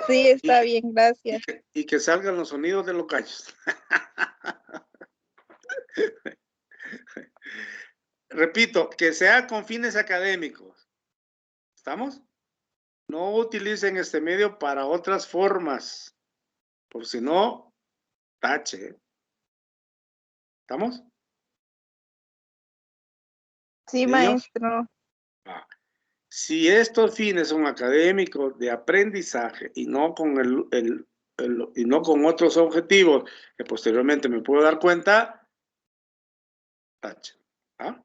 Sí, está bien, gracias. Y que salgan los sonidos de los gallos. Repito, que sea con fines académicos. ¿Estamos? No utilicen este medio para otras formas, por si no, tache. ¿Estamos? Sí, ¿Niños? maestro. Si estos fines son académicos de aprendizaje y no con y no con otros objetivos que posteriormente me puedo dar cuenta, tache. ¿Ah?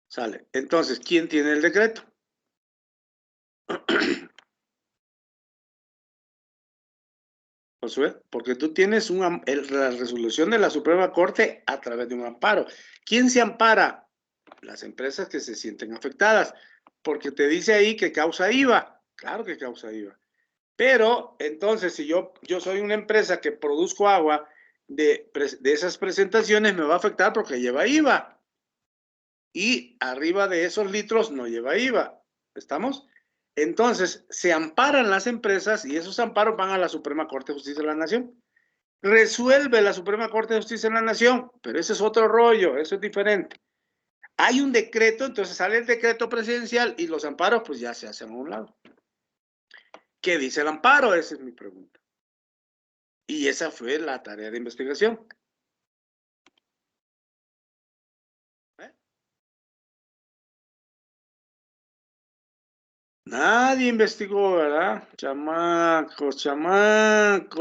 Sale. Entonces, ¿quién tiene el decreto? Josué, porque tú tienes la resolución de la Suprema Corte a través de un amparo. ¿Quién se ampara? Las empresas que se sienten afectadas, porque te dice ahí que causa IVA. Claro que causa IVA. Pero entonces, si yo soy una empresa que produzco agua de esas presentaciones, me va a afectar porque lleva IVA. Y arriba de esos litros no lleva IVA. ¿Estamos? Entonces, se amparan las empresas y esos amparos van a la Suprema Corte de Justicia de la Nación. Resuelve la Suprema Corte de Justicia de la Nación, pero ese es otro rollo, eso es diferente. Hay un decreto, entonces sale el decreto presidencial y los amparos pues ya se hacen a un lado. ¿Qué dice el amparo? Esa es mi pregunta. Y esa fue la tarea de investigación. Nadie investigó, ¿verdad? Chamacos, chamacos.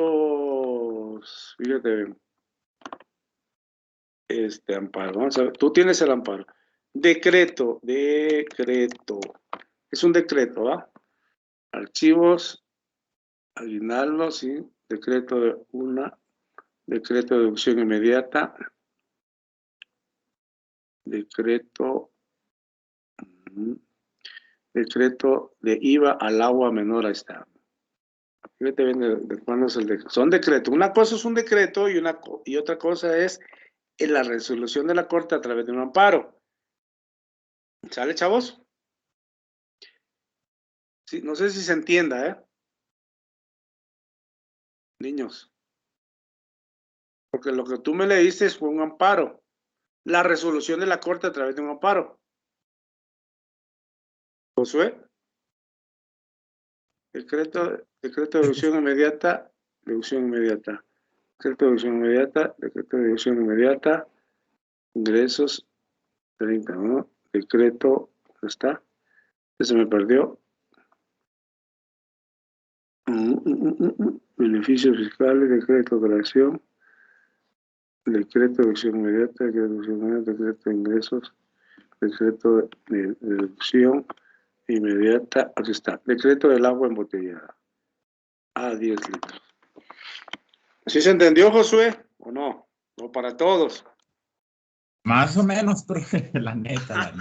Fíjate. Amparo. Vamos a ver. Tú tienes el amparo. Decreto. Es un decreto, ¿va? Archivos, aguinaldo, sí. Decreto de deducción inmediata. Decreto de IVA al agua menor a esta. Fíjate bien de cuándo es el decreto. Son decretos. Una cosa es un decreto y otra cosa es en la resolución de la Corte a través de un amparo. ¿Sale, chavos? Sí, no sé si se entienda, ¿eh? Niños. Porque lo que tú me leíste fue un amparo. La resolución de la Corte a través de un amparo. Josué. Decreto de deducción inmediata. Decreto de deducción inmediata. Ingresos 30, ¿no? Decreto, ¿está? Se me perdió. Beneficios fiscales, decreto de creación, decreto de deducción inmediata, decreto de ingresos, decreto de deducción inmediata. Aquí está. Decreto del agua embotellada. A 10 litros. ¿Sí se entendió, Josué? ¿O no? No para todos. Más o menos, profe, la neta.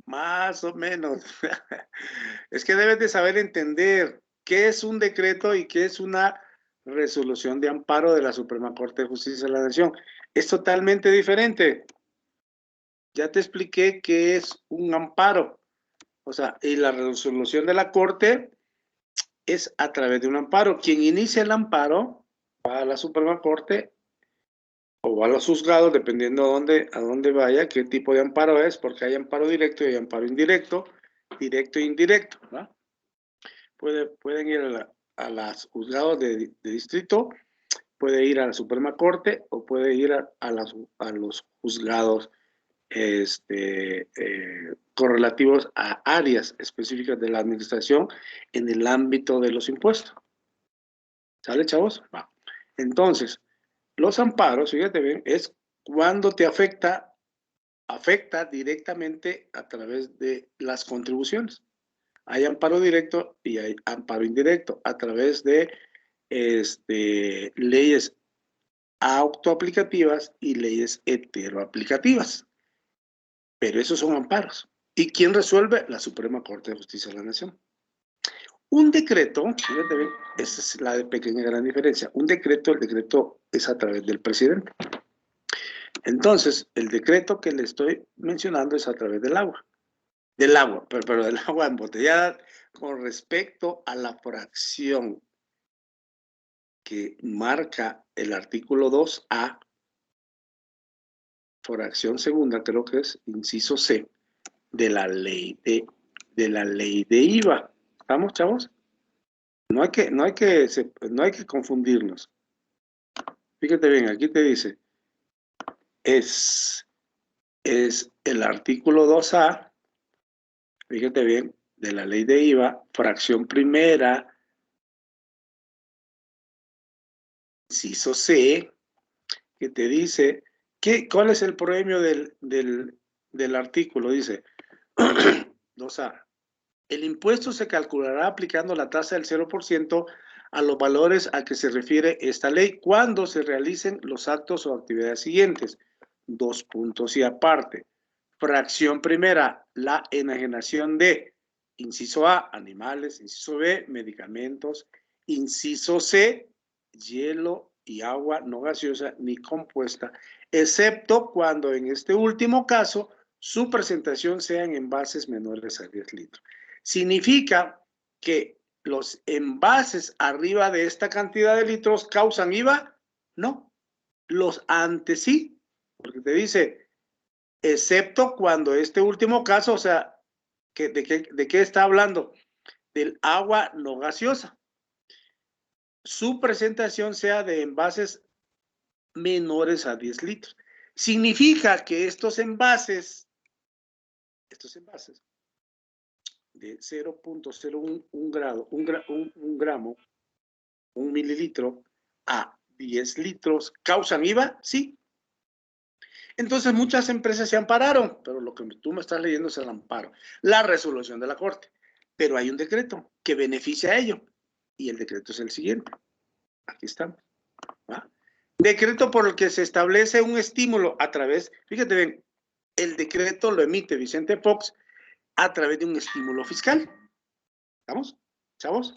Más o menos. Es que debes de saber entender qué es un decreto y qué es una resolución de amparo de la Suprema Corte de Justicia de la Nación. Es totalmente diferente. Ya te expliqué qué es un amparo. O sea, y la resolución de la Corte es a través de un amparo. Quien inicia el amparo va a la Suprema Corte o va a los juzgados, dependiendo a dónde vaya, qué tipo de amparo es, porque hay amparo directo y hay amparo indirecto, directo e indirecto, ¿no? Pueden ir a los juzgados de distrito, puede ir a la Suprema Corte o puede ir a los juzgados correlativos a áreas específicas de la administración en el ámbito de los impuestos. ¿Sale, chavos? Va. Entonces, los amparos, fíjate bien, es cuando te afecta directamente a través de las contribuciones. Hay amparo directo y hay amparo indirecto a través de leyes autoaplicativas y leyes heteroaplicativas. Pero esos son amparos. ¿Y quién resuelve? La Suprema Corte de Justicia de la Nación. Un decreto, fíjate bien, esa es la pequeña gran diferencia. El decreto es a través del presidente. Entonces, el decreto que le estoy mencionando es a través del agua. del agua, pero del agua embotellada con respecto a la fracción que marca el artículo 2A, fracción segunda, creo que es inciso C, de la ley de IVA. ¿Estamos, chavos? No hay que confundirnos. Fíjate bien, aquí te dice, es el artículo 2A, fíjate bien, de la ley de IVA, fracción primera, inciso C, que te dice, ¿cuál es el premio del artículo? Dice, 2A, el impuesto se calculará aplicando la tasa del 0% a los valores a que se refiere esta ley cuando se realicen los actos o actividades siguientes. 2 puntos y aparte. Fracción primera, la enajenación de, inciso A, animales, inciso B, medicamentos, inciso C, hielo y agua no gaseosa ni compuesta, excepto cuando en este último caso su presentación sea en envases menores a 10 litros. Significa que los envases arriba de esta cantidad de litros causan IVA, no, los antes sí, porque te dice, excepto cuando este último caso, o sea, ¿de qué está hablando? Del agua no gaseosa. Su presentación sea de envases menores a 10 litros. Significa que estos envases de 0.01 gramo, un mililitro a 10 litros, ¿causan IVA? Sí. Entonces muchas empresas se ampararon, pero lo que tú me estás leyendo es el amparo, la resolución de la Corte. Pero hay un decreto que beneficia a ello, y el decreto es el siguiente. Aquí estamos. ¿Va? Decreto por el que se establece un estímulo a través, fíjate bien, el decreto lo emite Vicente Fox a través de un estímulo fiscal. ¿Estamos? ¿Chavos?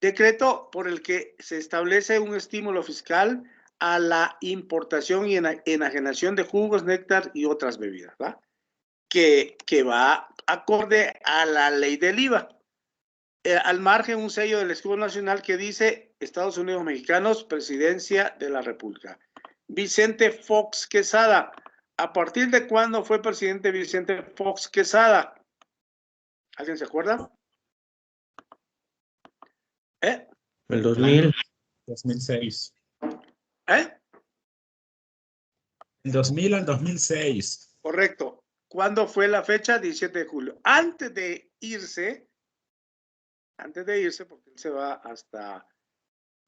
Decreto por el que se establece un estímulo fiscal a la importación y enajenación de jugos, néctar y otras bebidas, ¿va? Que va acorde a la ley del IVA. Al margen un sello del escudo nacional que dice Estados Unidos Mexicanos, Presidencia de la República. Vicente Fox Quesada. ¿A partir de cuándo fue presidente Vicente Fox Quesada? ¿Alguien se acuerda? El 2000. 2006. ¿Eh? El 2000 al 2006. Correcto. ¿Cuándo fue la fecha? 17 de julio. Antes de irse, porque él se va hasta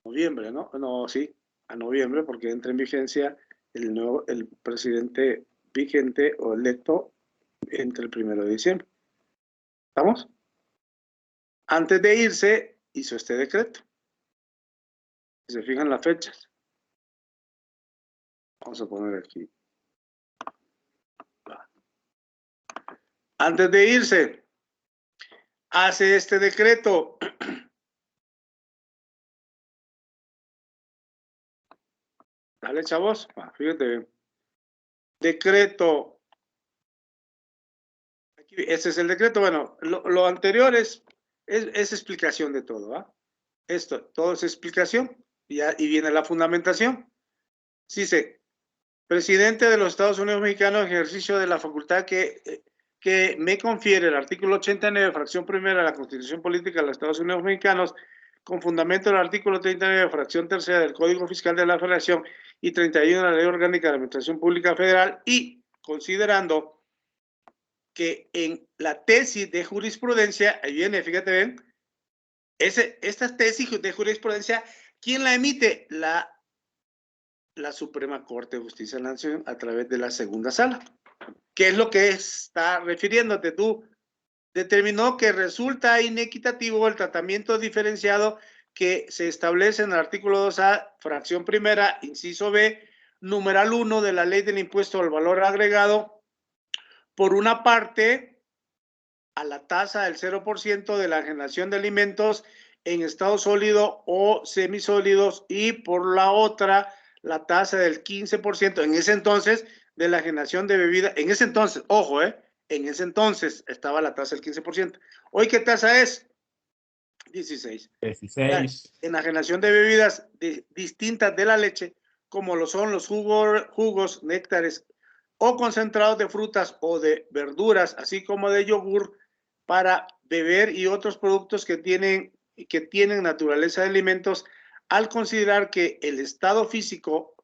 noviembre, ¿no? No, sí, a noviembre, porque entra en vigencia el presidente vigente o electo entre el 1 de diciembre. ¿Estamos? Antes de irse, hizo este decreto. Si se fijan las fechas. Vamos a poner aquí. Antes de irse, hace este decreto. Dale, chavos. Fíjate bien. Decreto. Aquí, ese es el decreto. Bueno, lo anterior es explicación de todo, ¿va? Esto, todo es explicación. Y viene la fundamentación. Dice, presidente de los Estados Unidos Mexicanos, ejercicio de la facultad que me confiere el artículo 89, fracción primera de la Constitución Política de los Estados Unidos Mexicanos, con fundamento del artículo 39, fracción tercera del Código Fiscal de la Federación y 31 de la Ley Orgánica de la Administración Pública Federal, y considerando que en la tesis de jurisprudencia, ahí viene, fíjate bien, esta tesis de jurisprudencia, ¿quién la emite? La Suprema Corte de Justicia de la Nación a través de la segunda sala. ¿Qué es lo que está refiriéndote tú? Determinó que resulta inequitativo el tratamiento diferenciado que se establece en el artículo 2A, fracción primera, inciso B, numeral 1 de la Ley del Impuesto al Valor Agregado, por una parte, a la tasa del 0% de la generación de alimentos en estado sólido o semisólidos, y por la otra, la tasa del 15% en ese entonces de la generación de bebida, en ese entonces, ojo, en En ese entonces estaba la tasa del 15%. ¿Hoy qué tasa es? 16. 16. Enajenación de bebidas distintas de la leche, como lo son los jugos, néctares o concentrados de frutas o de verduras, así como de yogur para beber y otros productos que tienen naturaleza de alimentos, al considerar que el estado físico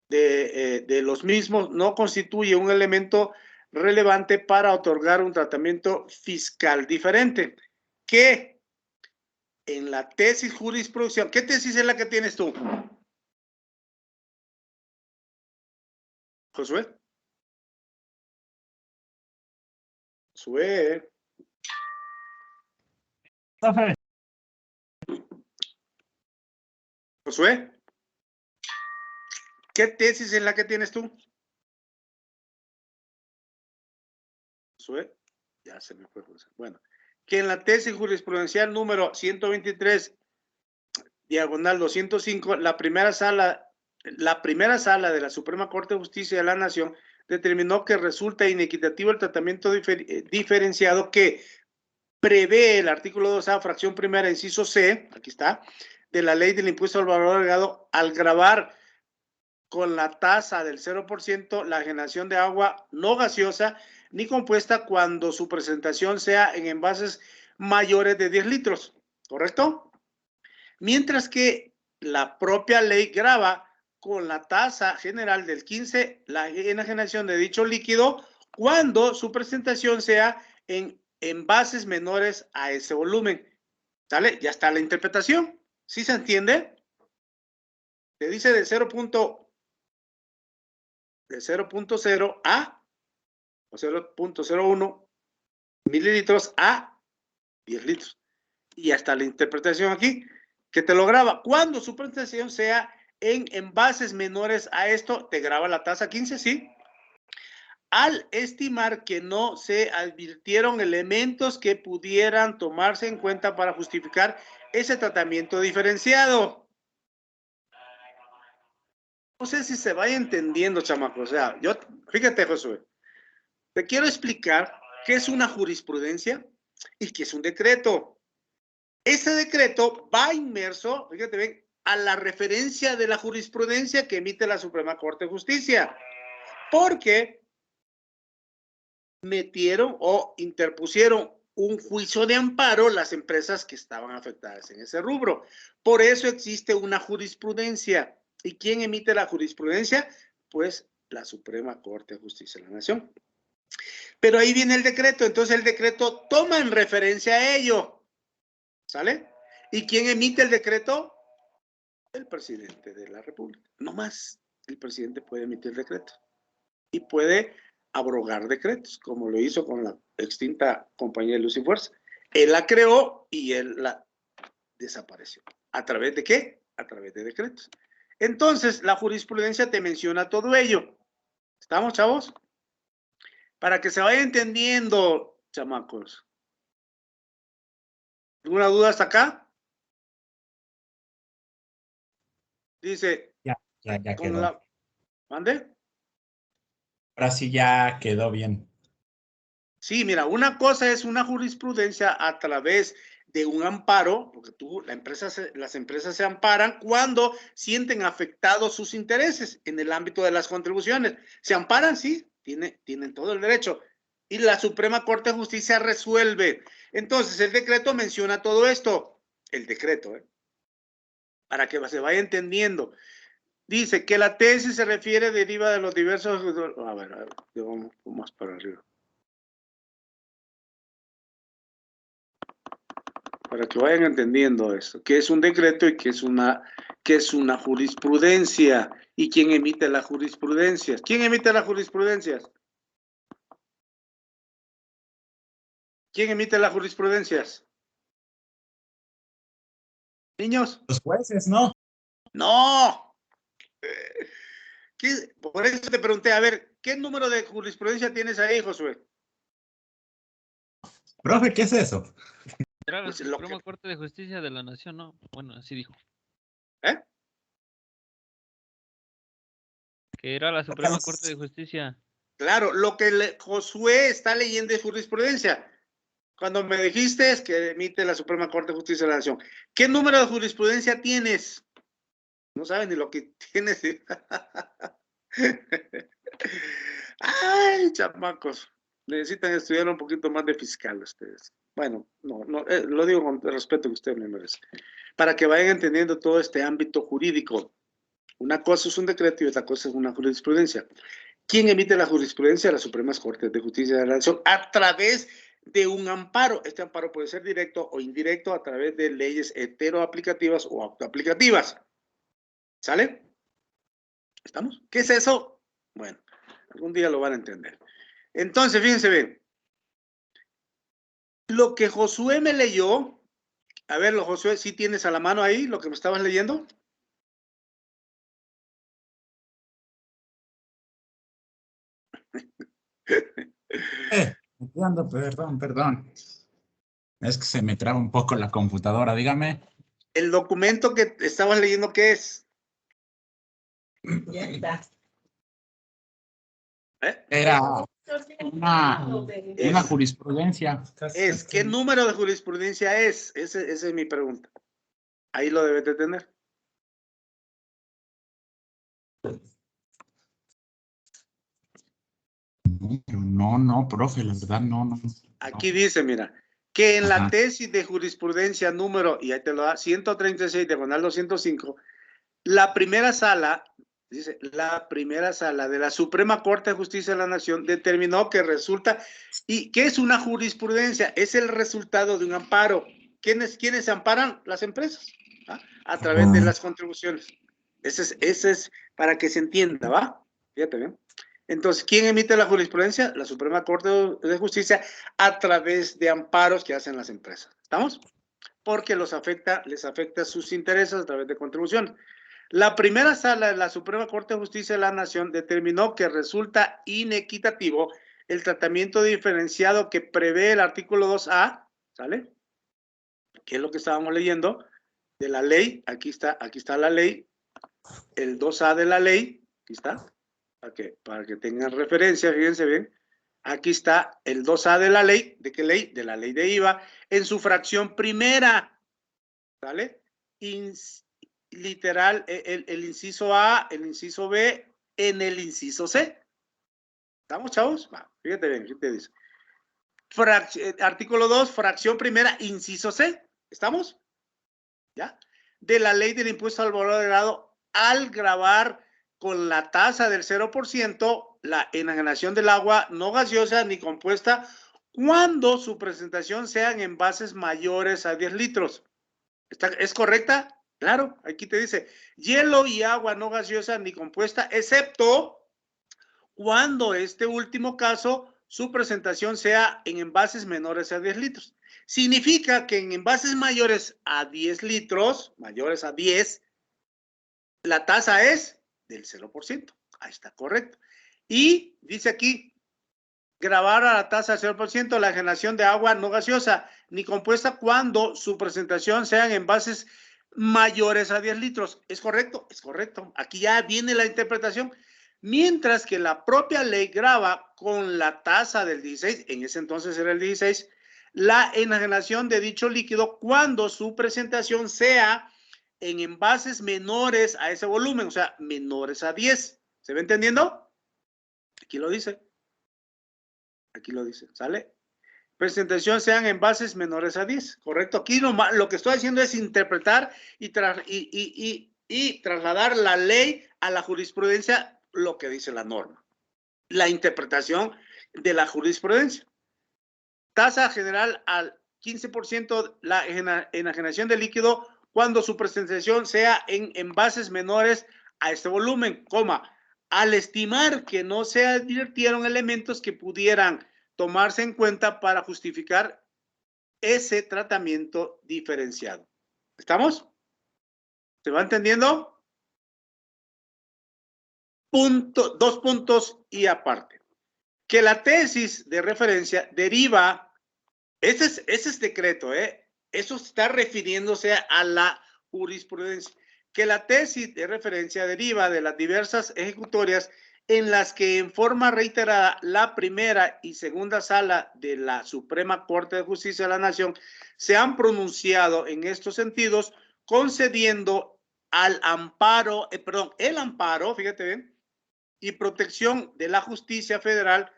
de los mismos no constituye un elemento relevante para otorgar un tratamiento fiscal diferente. Que en la tesis jurisprudencial, ¿qué tesis es la que tienes tú, Josué? Josué. Profe, Josué, ¿qué tesis es la que tienes tú? Josué, ya se me fue. Bueno, que en la tesis jurisprudencial número 123, diagonal 205, la primera sala de la Suprema Corte de Justicia de la Nación determinó que resulta inequitativo el tratamiento diferenciado que prevé el artículo 2A, fracción primera, inciso C, aquí está, de la ley del impuesto al valor agregado, al gravar con la tasa del 0% la generación de agua no gaseosa ni compuesta cuando su presentación sea en envases mayores de 10 litros, ¿correcto? Mientras que la propia ley grava con la tasa general del 15 la enajenación de dicho líquido cuando su presentación sea en envases menores a ese volumen. ¿Sale? Ya está la interpretación. ¿Sí se entiende? Te dice de 0.0 a o 0.01 mililitros a 10 litros. Y ya está la interpretación aquí, que te lo graba. Cuando su presentación sea en envases menores a esto, te graba la tasa 15, ¿sí? Al estimar que no se advirtieron elementos que pudieran tomarse en cuenta para justificar ese tratamiento diferenciado. No sé si se vaya entendiendo, chamaco. O sea, fíjate, Josué, te quiero explicar qué es una jurisprudencia y qué es un decreto. Ese decreto va inmerso, fíjate bien, a la referencia de la jurisprudencia que emite la Suprema Corte de Justicia, porque metieron o interpusieron un juicio de amparo las empresas que estaban afectadas en ese rubro. Por eso existe una jurisprudencia. ¿Y quién emite la jurisprudencia? Pues la Suprema Corte de Justicia de la Nación. Pero ahí viene el decreto, entonces el decreto toma en referencia a ello. ¿Sale? ¿Y quién emite el decreto? El presidente de la República. No más, el presidente puede emitir decreto y puede abrogar decretos, como lo hizo con la extinta compañía de Luz y Fuerza. Él la creó y él la desapareció. ¿A través de qué? A través de decretos. Entonces, la jurisprudencia te menciona todo ello. ¿Estamos, chavos? Para que se vaya entendiendo, chamacos. ¿Alguna duda hasta acá? Dice, ya con quedó. la... ¿Mande? Ahora sí ya quedó bien. Sí, mira, una cosa es una jurisprudencia a través de un amparo, porque las empresas se amparan cuando sienten afectados sus intereses en el ámbito de las contribuciones. Se amparan, sí, tienen todo el derecho. Y la Suprema Corte de Justicia resuelve. Entonces, el decreto menciona todo esto. El decreto, para que se vaya entendiendo. Dice que la tesis se refiere, deriva de los diversos... A ver, vamos más para arriba. Para que vayan entendiendo esto, qué es un decreto y qué es una jurisprudencia. ¿Y quién emite las jurisprudencias? ¿Quién emite las jurisprudencias? ¿Quién emite las jurisprudencias? ¿Niños? Los jueces, ¿no? ¡No! Por eso te pregunté, a ver, ¿qué número de jurisprudencia tienes ahí, Josué? Profe, ¿qué es eso? Era la Pues lo Suprema que... Corte de Justicia de la Nación, ¿no? Bueno, así dijo. ¿Eh? Que era la Suprema Corte de Justicia. Claro, lo que Josué está leyendo es jurisprudencia. Cuando me dijiste es que emite la Suprema Corte de Justicia de la Nación. ¿Qué número de jurisprudencia tienes? No saben ni lo que tienes. Ay, chamacos. Necesitan estudiar un poquito más de fiscal ustedes. Bueno, no, lo digo con el respeto que usted me merece. Para que vayan entendiendo todo este ámbito jurídico. Una cosa es un decreto y otra cosa es una jurisprudencia. ¿Quién emite la jurisprudencia? Las Supremas Cortes de Justicia de la Nación a través de un amparo. Este amparo puede ser directo o indirecto a través de leyes heteroaplicativas o autoaplicativas. ¿Sale? ¿Estamos? ¿Qué es eso? Bueno, algún día lo van a entender. Entonces, fíjense bien. Lo que Josué me leyó, a ver, Josué, ¿sí tienes a la mano ahí lo que me estabas leyendo? Entiendo, perdón. Es que se me traba un poco la computadora, dígame. El documento que estabas leyendo, ¿qué es? Ya está. Era una jurisprudencia. ¿Qué número de jurisprudencia es? Esa es mi pregunta. Ahí lo debes de tener. No, profe, la verdad no. Aquí dice, mira, que en la tesis de jurisprudencia número, y ahí te lo da, 136, diagonal 205, la primera sala, dice, la primera sala de la Suprema Corte de Justicia de la Nación determinó que resulta, ¿y qué es una jurisprudencia? Es el resultado de un amparo. ¿Quiénes se amparan? Las empresas, ¿va? A través de las contribuciones. Ese es para que se entienda, ¿va? Fíjate bien. Entonces, ¿quién emite la jurisprudencia? La Suprema Corte de Justicia a través de amparos que hacen las empresas. ¿Estamos? Porque les afecta sus intereses a través de contribuciones. La primera sala de la Suprema Corte de Justicia de la Nación determinó que resulta inequitativo el tratamiento diferenciado que prevé el artículo 2A, ¿sale? Que es lo que estábamos leyendo de la ley. Aquí está la ley, el 2A de la ley, aquí está. Para que tengan referencia, fíjense bien, aquí está el 2A de la ley, ¿de qué ley? De la ley de IVA, en su fracción primera, ¿vale? Literal, el inciso A, el inciso B, en el inciso C. ¿Estamos, chavos? Va, fíjate bien, ¿qué te dice? Artículo 2, fracción primera, inciso C. ¿Estamos? ¿Ya? De la ley del impuesto al valor agregado al gravar con la tasa del 0% la enajenación del agua no gaseosa ni compuesta cuando su presentación sea en envases mayores a 10 litros. ¿Es correcta? Claro, aquí te dice hielo y agua no gaseosa ni compuesta, excepto cuando este último caso su presentación sea en envases menores a 10 litros. Significa que en envases mayores a 10 litros, mayores a 10, la tasa es del 0%. Ahí está correcto. Y dice aquí, grabar a la tasa del 0% la generación de agua no gaseosa ni compuesta cuando su presentación sea en envases mayores a 10 litros. ¿Es correcto? Es correcto. Aquí ya viene la interpretación. Mientras que la propia ley grava con la tasa del 16, en ese entonces era el 16, la enajenación de dicho líquido cuando su presentación sea en envases menores a ese volumen, o sea, menores a 10. ¿Se va entendiendo? Aquí lo dice. Aquí lo dice, ¿sale? Presentación sean envases menores a 10, ¿correcto? Aquí lo que estoy haciendo es interpretar y trasladar la ley a la jurisprudencia, lo que dice la norma. La interpretación de la jurisprudencia. Tasa general al 15% la enajenación de líquido cuando su presentación sea en envases menores a este volumen, al estimar que no se advirtieron elementos que pudieran tomarse en cuenta para justificar ese tratamiento diferenciado. ¿Estamos? ¿Se va entendiendo? Dos puntos y aparte. Que la tesis de referencia deriva, ese es decreto, eso está refiriéndose a la jurisprudencia. Que la tesis de referencia deriva de las diversas ejecutorias en las que en forma reiterada la primera y segunda sala de la Suprema Corte de Justicia de la Nación se han pronunciado en estos sentidos, concediendo el amparo, fíjate bien, y protección de la justicia federal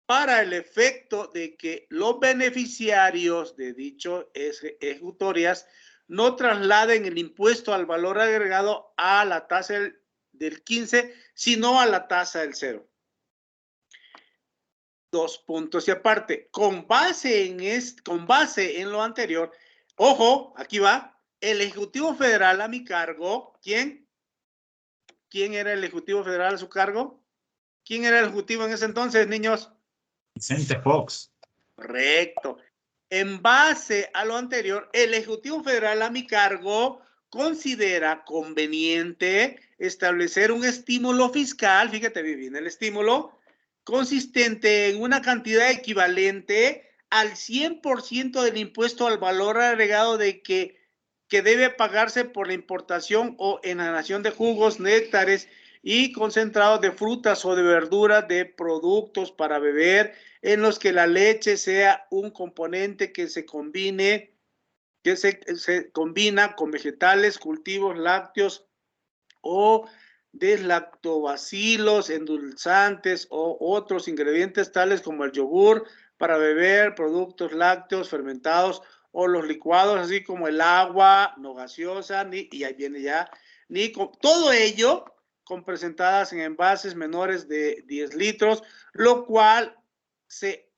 para el efecto de que los beneficiarios de dichas ejecutorias no trasladen el impuesto al valor agregado a la tasa del 15, sino a la tasa del 0. Dos puntos y aparte. Con base en lo anterior, ojo, aquí va, el Ejecutivo Federal a mi cargo, ¿quién? ¿Quién era el Ejecutivo Federal a su cargo? ¿Quién era el Ejecutivo en ese entonces, niños? Vicente Fox. Correcto. En base a lo anterior, el Ejecutivo Federal a mi cargo considera conveniente establecer un estímulo fiscal, fíjate bien, el estímulo consistente en una cantidad equivalente al 100% del impuesto al valor agregado que debe pagarse por la importación o enajenación de jugos, néctares y concentrados de frutas o de verduras de productos para beber en los que la leche sea un componente que se combina con vegetales, cultivos lácteos o deslactobacilos, endulzantes o otros ingredientes tales como el yogur para beber, productos lácteos fermentados o los licuados, así como el agua no gaseosa, y ahí viene ya, todo ello con presentadas en envases menores de 10 litros, lo cual se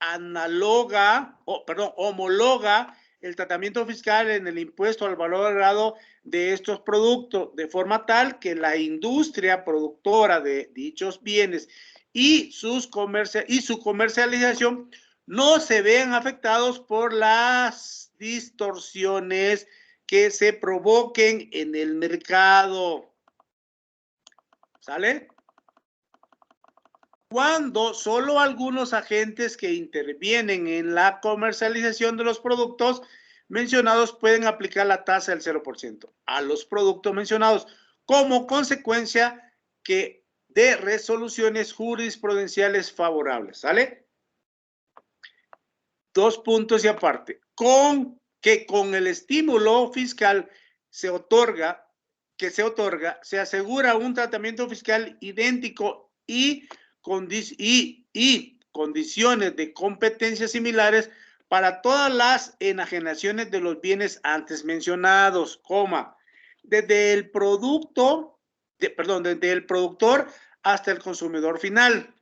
homologa el tratamiento fiscal en el impuesto al valor agregado de estos productos, de forma tal que la industria productora de dichos bienes y su comercialización no se vean afectados por las distorsiones que se provoquen en el mercado. ¿Sale? Cuando solo algunos agentes que intervienen en la comercialización de los productos mencionados pueden aplicar la tasa del 0% a los productos mencionados como consecuencia de resoluciones jurisprudenciales favorables. ¿Sale? Dos puntos y aparte. Con el estímulo fiscal se asegura un tratamiento fiscal idéntico y condiciones de competencia similares para todas las enajenaciones de los bienes antes mencionados, desde el productor hasta el consumidor final,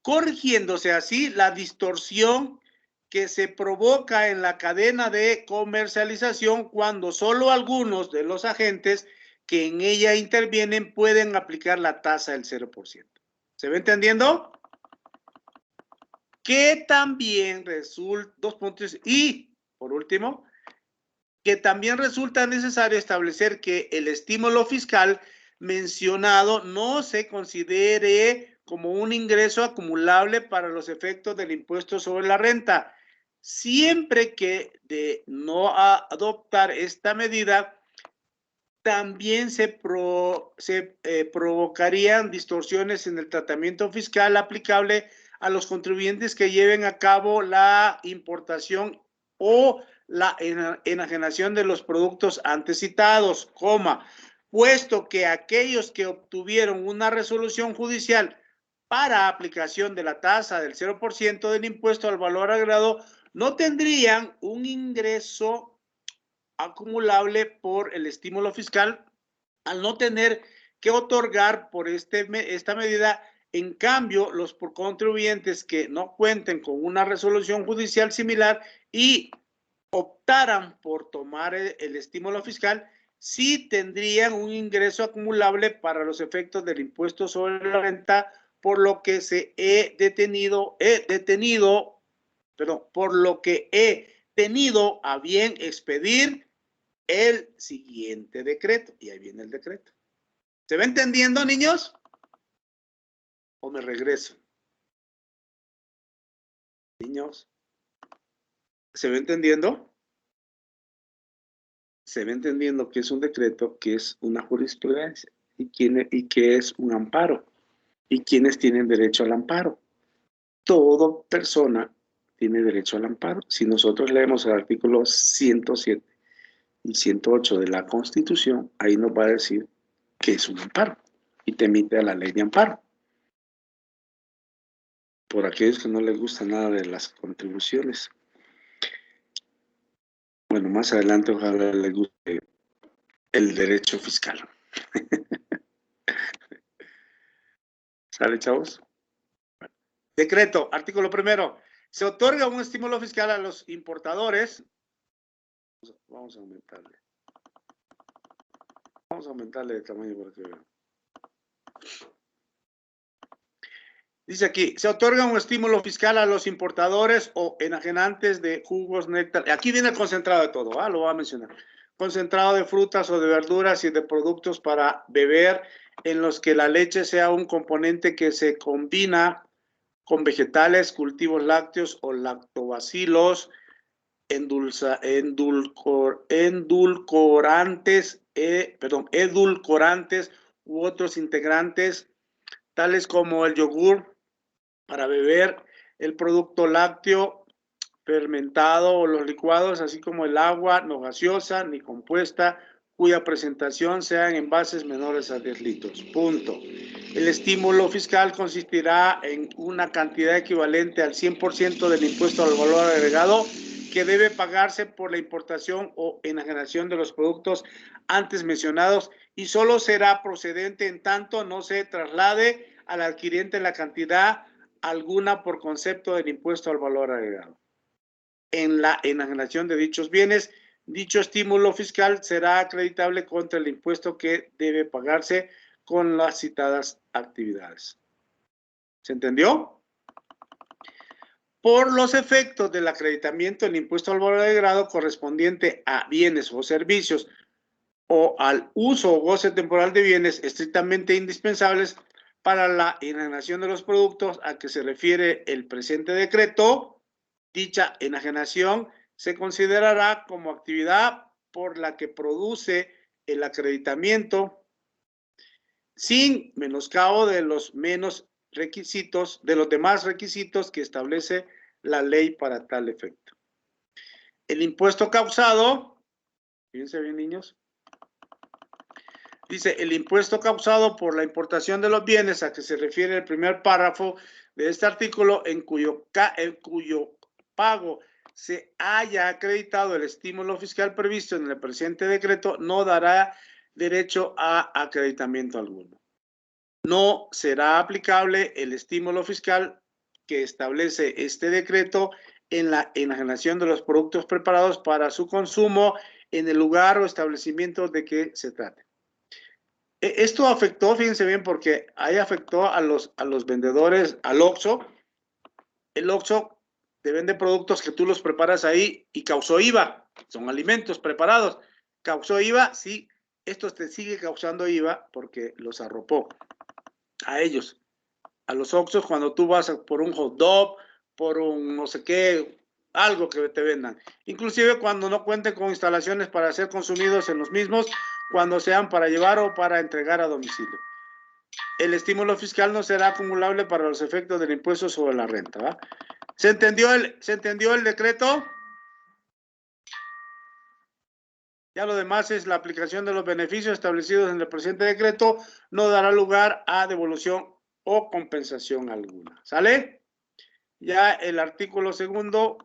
corrigiéndose así la distorsión que se provoca en la cadena de comercialización cuando solo algunos de los agentes que en ella intervienen pueden aplicar la tasa del 0%. ¿Se va entendiendo? Que también resulta, dos puntos, y por último, que también resulta necesario establecer que el estímulo fiscal mencionado no se considere como un ingreso acumulable para los efectos del impuesto sobre la renta, siempre que de no adoptar esta medida, también se provocarían distorsiones en el tratamiento fiscal aplicable a los contribuyentes que lleven a cabo la importación o la enajenación de los productos antes citados, puesto que aquellos que obtuvieron una resolución judicial para aplicación de la tasa del 0% del impuesto al valor agregado no tendrían un ingreso acumulable por el estímulo fiscal al no tener que otorgar por esta medida. En cambio, los contribuyentes que no cuenten con una resolución judicial similar y optaran por tomar el estímulo fiscal, sí tendrían un ingreso acumulable para los efectos del impuesto sobre la renta, por lo que he tenido a bien expedir el siguiente decreto. Y ahí viene el decreto. ¿Se va entendiendo, niños? ¿O me regreso? Niños, ¿se va entendiendo? Se va entendiendo que es un decreto, que es una jurisprudencia y que es un amparo. ¿Y quiénes tienen derecho al amparo? Toda persona tiene derecho al amparo. Si nosotros leemos el artículo 107 y 108 de la Constitución, ahí nos va a decir que es un amparo y te emite a la ley de amparo. Por aquellos que no les gusta nada de las contribuciones. Bueno, más adelante ojalá les guste el derecho fiscal. ¿Sale, chavos? Bueno. Decreto, artículo primero. Se otorga un estímulo fiscal a los importadores. Vamos a aumentarle. Vamos a aumentarle de tamaño para que vean. Dice aquí, se otorga un estímulo fiscal a los importadores o enajenantes de jugos, néctar. Aquí viene el concentrado de todo, ¿va? Lo voy a mencionar. Concentrado de frutas o de verduras y de productos para beber en los que la leche sea un componente que se combina con vegetales, cultivos lácteos o lactobacilos, edulcorantes u otros integrantes, tales como el yogur para beber, el producto lácteo fermentado o los licuados, así como el agua no gaseosa ni compuesta, cuya presentación sea en envases menores a 10 litros. Punto. El estímulo fiscal consistirá en una cantidad equivalente al 100% del impuesto al valor agregado que debe pagarse por la importación o enajenación de los productos antes mencionados y solo será procedente en tanto no se traslade al adquiriente la cantidad alguna por concepto del impuesto al valor agregado. En la enajenación de dichos bienes, dicho estímulo fiscal será acreditable contra el impuesto que debe pagarse con las citadas actividades. ¿Se entendió? Por los efectos del acreditamiento del impuesto al valor agregado correspondiente a bienes o servicios o al uso o goce temporal de bienes estrictamente indispensables para la enajenación de los productos a que se refiere el presente decreto, dicha enajenación se considerará como actividad por la que produce el acreditamiento sin menoscabo de los demás requisitos que establece la ley para tal efecto. El impuesto causado, fíjense bien, niños, dice, el impuesto causado por la importación de los bienes a que se refiere el primer párrafo de este artículo en cuyo pago se haya acreditado el estímulo fiscal previsto en el presente decreto, no dará derecho a acreditamiento alguno. No será aplicable el estímulo fiscal que establece este decreto en la enajenación de los productos preparados para su consumo en el lugar o establecimiento de que se trate. Esto afectó, fíjense bien, porque ahí afectó a los vendedores, al Oxxo. El Oxxo te vende productos que tú los preparas ahí y causó IVA. Son alimentos preparados. Causó IVA, sí. Esto te sigue causando IVA porque los arropó a ellos. A los Oxxos cuando tú vas por un hot dog, por un no sé qué, algo que te vendan. Inclusive cuando no cuenten con instalaciones para ser consumidos en los mismos, cuando sean para llevar o para entregar a domicilio. El estímulo fiscal no será acumulable para los efectos del impuesto sobre la renta, ¿va? ¿Se entendió el decreto? Ya lo demás es la aplicación de los beneficios establecidos en el presente decreto, no dará lugar a devolución o compensación alguna. ¿Sale? Ya el artículo segundo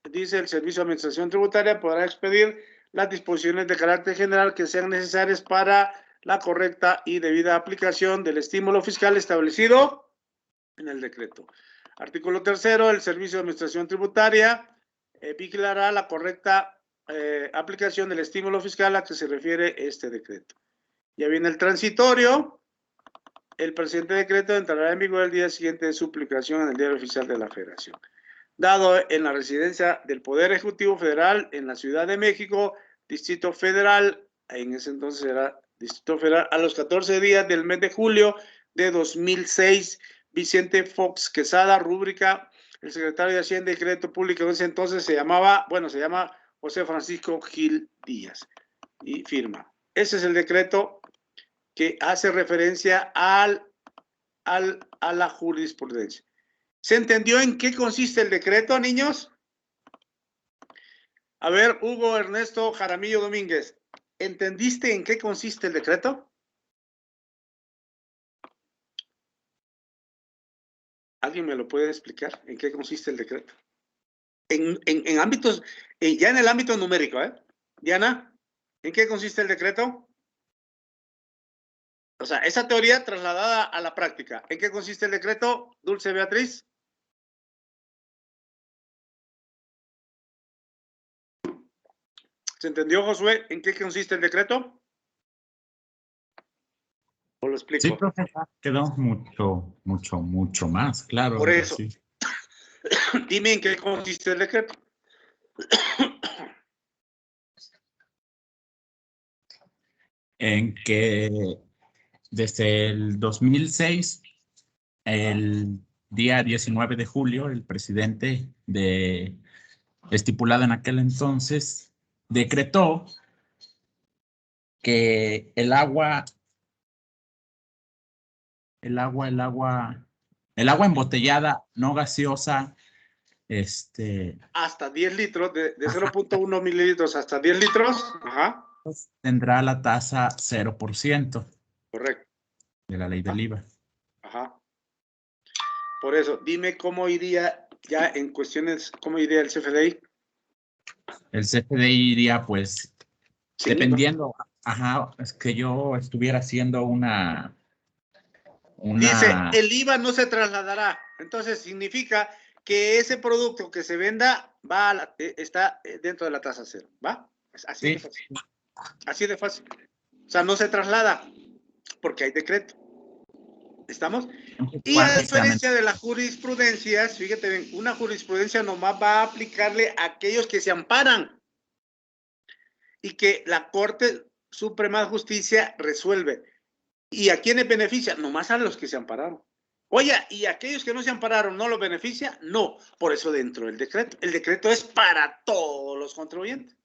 dice el Servicio de Administración Tributaria podrá expedir las disposiciones de carácter general que sean necesarias para la correcta y debida aplicación del estímulo fiscal establecido en el decreto. Artículo tercero, el Servicio de Administración Tributaria vigilará la correcta aplicación del estímulo fiscal a que se refiere este decreto. Ya viene el transitorio. El presente decreto entrará en vigor el día siguiente de su publicación en el Diario Oficial de la Federación. Dado en la residencia del Poder Ejecutivo Federal en la Ciudad de México, Distrito Federal, en ese entonces era Distrito Federal, a los 14 días del mes de julio de 2006, Vicente Fox Quesada, rúbrica, el secretario de Hacienda y Crédito Público en ese entonces se llama José Francisco Gil Díaz y firma. Ese es el decreto que hace referencia a a la jurisprudencia. ¿Se entendió en qué consiste el decreto, niños? A ver, Hugo Ernesto Jaramillo Domínguez, ¿entendiste en qué consiste el decreto? ¿Alguien me lo puede explicar en qué consiste el decreto? En ámbitos, ya en el ámbito numérico, ¿eh? Diana, ¿en qué consiste el decreto? O sea, esa teoría trasladada a la práctica. ¿En qué consiste el decreto, Dulce Beatriz? ¿Se entendió, Josué, en qué consiste el decreto? ¿O lo explico? Sí, profesor, quedó mucho más claro. Por eso. Sí. Dime en qué consiste el decreto. En que desde el 2006, el día 19 de julio, el presidente estipulado en aquel entonces decretó que el agua embotellada, no gaseosa, Hasta 10 litros, de 0.1 mililitros hasta 10 litros. Ajá. tendrá la tasa 0% Correcto. de la ley del IVA. Ajá. Por eso, dime cómo iría ya en cuestiones, cómo iría el CFDI. El CFDI iría, pues, Sí, dependiendo, ajá, es que yo estuviera haciendo dice, el IVA no se trasladará. Entonces, significa que ese producto que se venda está dentro de la tasa cero. ¿Va? Así de fácil. Así de fácil. O sea, no se traslada porque hay decreto. ¿Estamos? Y a diferencia de las jurisprudencias, fíjate bien, una jurisprudencia nomás va a aplicarle a aquellos que se amparan y que la Corte Suprema de Justicia resuelve. ¿Y a quiénes beneficia? Nomás a los que se ampararon. Oye, ¿y aquellos que no se ampararon no los beneficia? No, por eso dentro del decreto. El decreto es para todos los contribuyentes.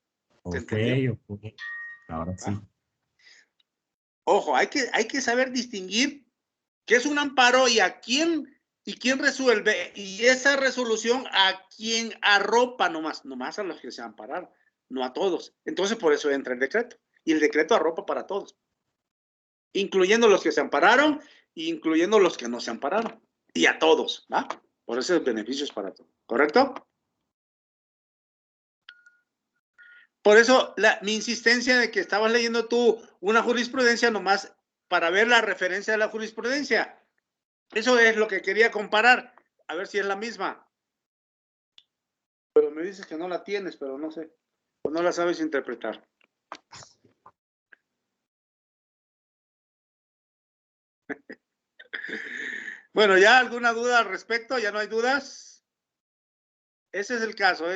Ok. Ahora sí. Ojo, hay que saber distinguir qué es un amparo y quién resuelve, y esa resolución a quién arropa nomás a los que se ampararon, no a todos. Entonces, por eso entra el decreto. Y el decreto arropa para todos, incluyendo los que se ampararon, incluyendo los que no se ampararon. Y a todos, ¿va? Por eso el beneficio es para todos. ¿Correcto? Por eso mi insistencia de que estabas leyendo tú una jurisprudencia nomás para ver la referencia de la jurisprudencia. Eso es lo que quería comparar, a ver si es la misma. Pero me dices que no la tienes, pero no sé, o no la sabes interpretar. Bueno, ¿ya alguna duda al respecto? ¿Ya no hay dudas? Ese es el caso.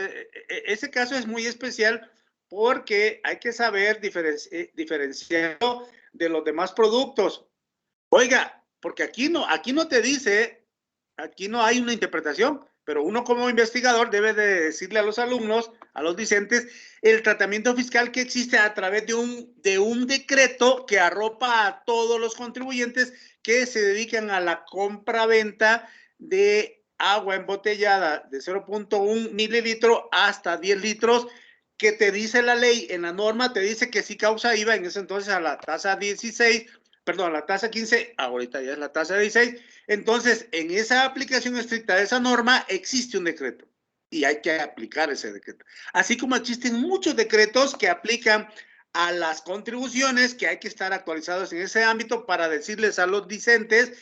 Ese caso es muy especial porque hay que saber diferenciarlo de los demás productos. Oiga, porque aquí no te dice, aquí no hay una interpretación, pero uno como investigador debe de decirle a los alumnos, a los discentes, el tratamiento fiscal que existe a través de un decreto que arropa a todos los contribuyentes que se dedican a la compra-venta de agua embotellada de 0.1 mililitro hasta 10 litros, que te dice la ley, en la norma te dice que sí causa IVA, en ese entonces a la tasa 16, perdón, la tasa 15, ahorita ya es la tasa 16. Entonces, en esa aplicación estricta de esa norma existe un decreto y hay que aplicar ese decreto. Así como existen muchos decretos que aplican a las contribuciones, que hay que estar actualizados en ese ámbito para decirles a los discentes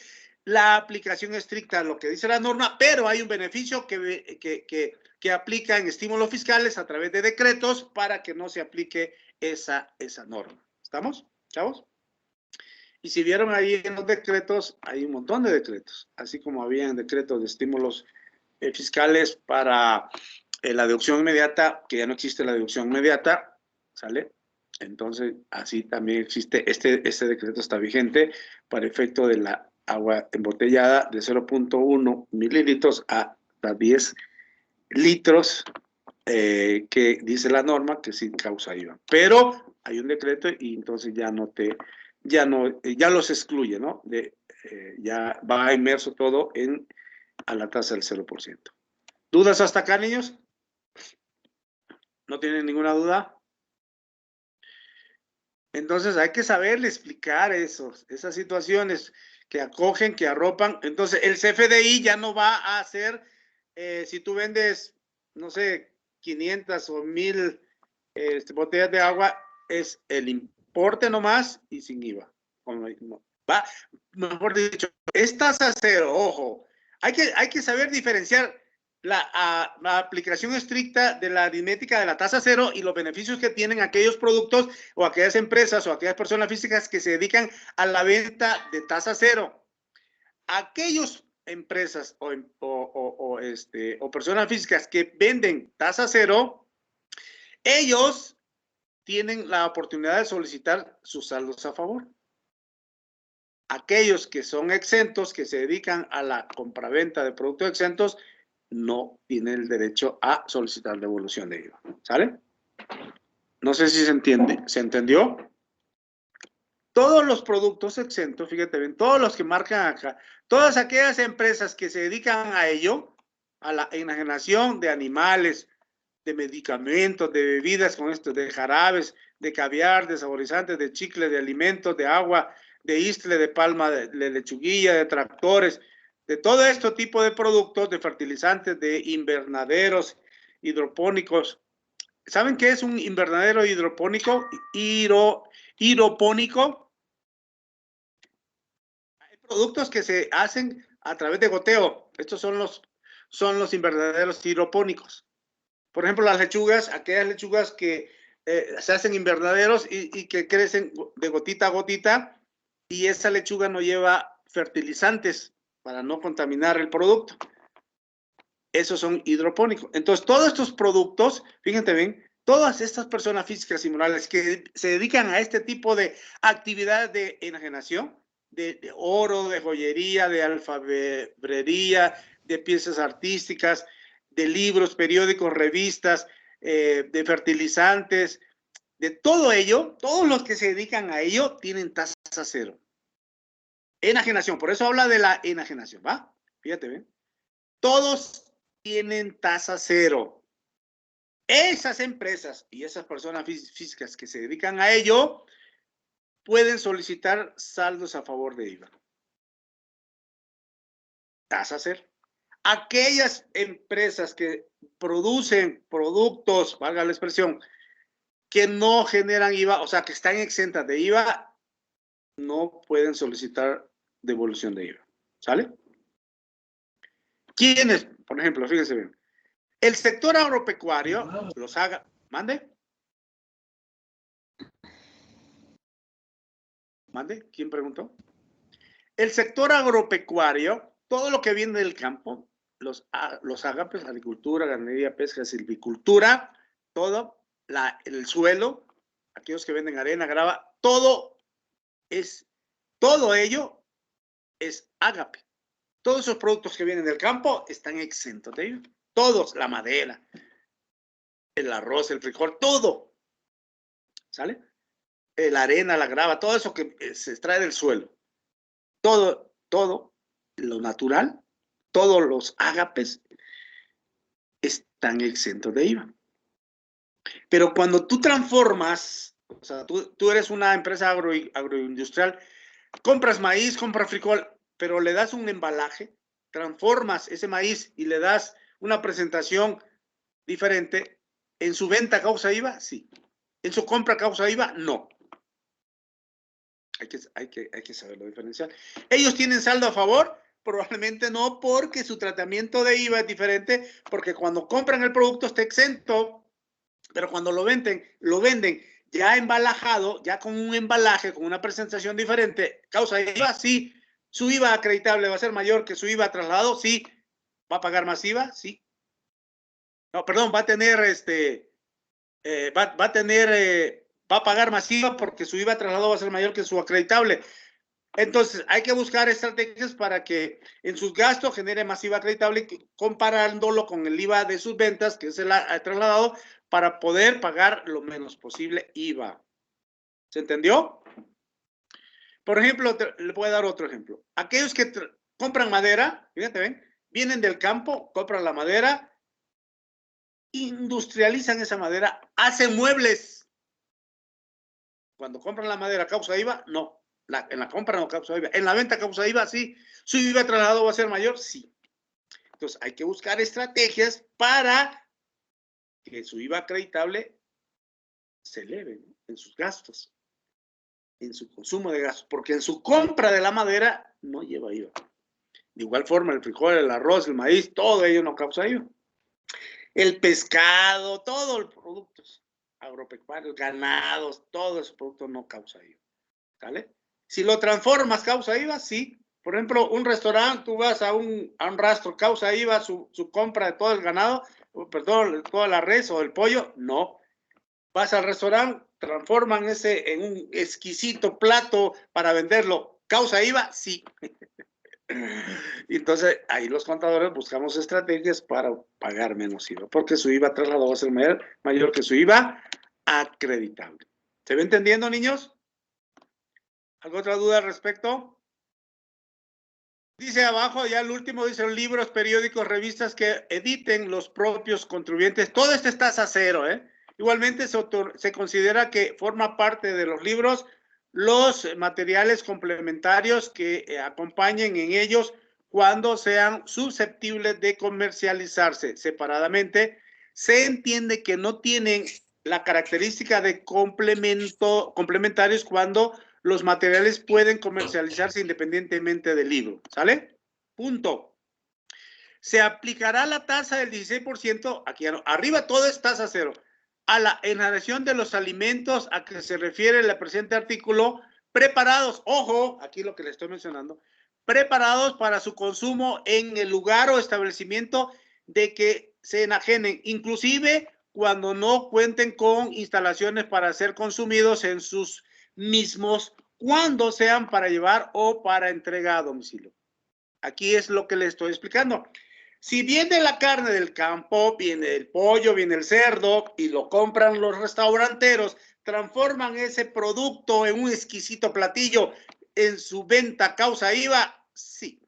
la aplicación estricta a lo que dice la norma, pero hay un beneficio que aplica en estímulos fiscales a través de decretos para que no se aplique esa norma. ¿Estamos, chavos? Y si vieron ahí en los decretos, hay un montón de decretos, así como habían decretos de estímulos fiscales para la deducción inmediata, que ya no existe la deducción inmediata, ¿sale? Entonces, así también existe, este decreto está vigente para efecto de la agua embotellada de 0.1 mililitros hasta 10 litros, que dice la norma que sí causa IVA. Pero hay un decreto y entonces ya los excluye, ¿no? ya va inmerso todo a la tasa del 0%. ¿Dudas hasta acá, niños? ¿No tienen ninguna duda? Entonces hay que saberle explicar esas situaciones que acogen, que arropan. Entonces el CFDI ya no va a hacer, si tú vendes, no sé, 500 o 1000 botellas de agua, es el importe nomás y sin IVA. Va, mejor dicho, es tasa cero, ojo. Hay que saber diferenciar la aplicación estricta de la aritmética de la tasa cero y los beneficios que tienen aquellos productos o aquellas empresas o aquellas personas físicas que se dedican a la venta de tasa cero. Aquellas empresas o personas físicas que venden tasa cero, ellos tienen la oportunidad de solicitar sus saldos a favor. Aquellos que son exentos, que se dedican a la compraventa de productos exentos, no tienen el derecho a solicitar devolución de IVA. ¿Sale? No sé si se entiende. ¿Se entendió? Todos los productos exentos, fíjate bien, todos los que marcan acá, todas aquellas empresas que se dedican a ello, a la enajenación de animales, de medicamentos, de bebidas con esto, de jarabes, de caviar, de saborizantes, de chicle, de alimentos, de agua, de istle, de palma, de lechuguilla, de tractores, de todo este tipo de productos, de fertilizantes, de invernaderos hidropónicos. ¿Saben qué es un invernadero hidropónico? Hidropónico. Hay productos que se hacen a través de goteo. Estos son los invernaderos hidropónicos. Por ejemplo, las lechugas, aquellas lechugas que se hacen invernaderos y que crecen de gotita a gotita, y esa lechuga no lleva fertilizantes para no contaminar el producto. Esos son hidropónicos. Entonces, todos estos productos, fíjense bien, todas estas personas físicas y morales que se dedican a este tipo de actividades de enajenación, de oro, de joyería, de alfarería, de piezas artísticas, de libros, periódicos, revistas, de fertilizantes, de todo ello, todos los que se dedican a ello tienen tasa cero. Enajenación, por eso habla de la enajenación, ¿va? Fíjate bien. Todos tienen tasa cero. Esas empresas y esas personas físicas que se dedican a ello pueden solicitar saldos a favor de IVA. Tasa cero. Aquellas empresas que producen productos, valga la expresión, que no generan IVA, o sea, que están exentas de IVA, no pueden solicitar devolución de IVA. ¿Sale? ¿Quiénes? Por ejemplo, fíjense bien. El sector agropecuario, los haga, mande. ¿Mande? ¿Quién preguntó? El sector agropecuario, todo lo que viene del campo, los ágapes, agricultura, ganadería, pesca, silvicultura, todo, el suelo, aquellos que venden arena, grava, todo ello es ágape. Todos esos productos que vienen del campo están exentos de ello. Todos, la madera, el arroz, el frijol, todo. ¿Sale? La arena, la grava, todo eso que se extrae del suelo. Todo lo natural, todos los ágapes están exentos de IVA. Pero cuando tú transformas, o sea, tú eres una empresa agroindustrial, compras maíz, compras frijol, pero le das un embalaje, transformas ese maíz y le das una presentación diferente, ¿en su venta causa IVA? Sí. ¿En su compra causa IVA? No. Hay que saberlo diferenciar. ¿Ellos tienen saldo a favor? Probablemente no, porque su tratamiento de IVA es diferente, porque cuando compran el producto está exento, pero cuando lo venden ya embalajado, ya con un embalaje, con una presentación diferente, causa IVA, sí. ¿Su IVA acreditable va a ser mayor que su IVA trasladado? Sí. ¿Va a pagar más IVA? Sí. No, perdón, va a tener va a pagar más IVA porque su IVA trasladado va a ser mayor que su acreditable. Entonces, hay que buscar estrategias para que en sus gastos genere más IVA acreditable, comparándolo con el IVA de sus ventas, que es el trasladado, para poder pagar lo menos posible IVA. ¿Se entendió? Por ejemplo, le voy a dar otro ejemplo. Aquellos que compran madera, fíjate, ven, vienen del campo, compran la madera, industrializan esa madera, hacen muebles. Cuando compran la madera, ¿causa IVA? No. En la compra no causa IVA. En la venta causa IVA, sí. ¿Su IVA trasladado va a ser mayor? Sí. Entonces, hay que buscar estrategias para que su IVA acreditable se eleve, ¿no?, en sus gastos, en su consumo de gastos, porque en su compra de la madera no lleva IVA. De igual forma, el frijol, el arroz, el maíz, todo ello no causa IVA. El pescado, todos los productos agropecuarios, ganados, todo ese producto no causa IVA. ¿Vale? Si lo transformas, ¿causa IVA? Sí. Por ejemplo, un restaurante, tú vas a un rastro, ¿causa IVA su compra de todo el ganado? Perdón, toda la res o el pollo. No. Vas al restaurante, transforman ese en un exquisito plato para venderlo. ¿Causa IVA? Sí. Entonces, ahí los contadores buscamos estrategias para pagar menos IVA, porque su IVA trasladado va a ser mayor que su IVA acreditable. ¿Se va entendiendo, niños? ¿Alguna otra duda al respecto? Dice abajo, ya el último, dice libros, periódicos, revistas que editen los propios contribuyentes. Todo esto es tasa cero, ¿eh? Igualmente se considera que forma parte de los libros los materiales complementarios que acompañen en ellos cuando sean susceptibles de comercializarse separadamente. Se entiende que no tienen la característica de complementarios cuando los materiales pueden comercializarse independientemente del libro. ¿Sale? Punto. Se aplicará la tasa del 16%, aquí arriba todo es tasa cero, a la enajenación de los alimentos a que se refiere el presente artículo, preparados, ojo, aquí lo que le estoy mencionando, preparados para su consumo en el lugar o establecimiento de que se enajenen, inclusive cuando no cuenten con instalaciones para ser consumidos en sus mismos, cuando sean para llevar o para entrega a domicilio. Aquí es lo que le estoy explicando. Si viene la carne del campo, viene el pollo, viene el cerdo y lo compran los restauranteros, transforman ese producto en un exquisito platillo, en su venta causa IVA, sí.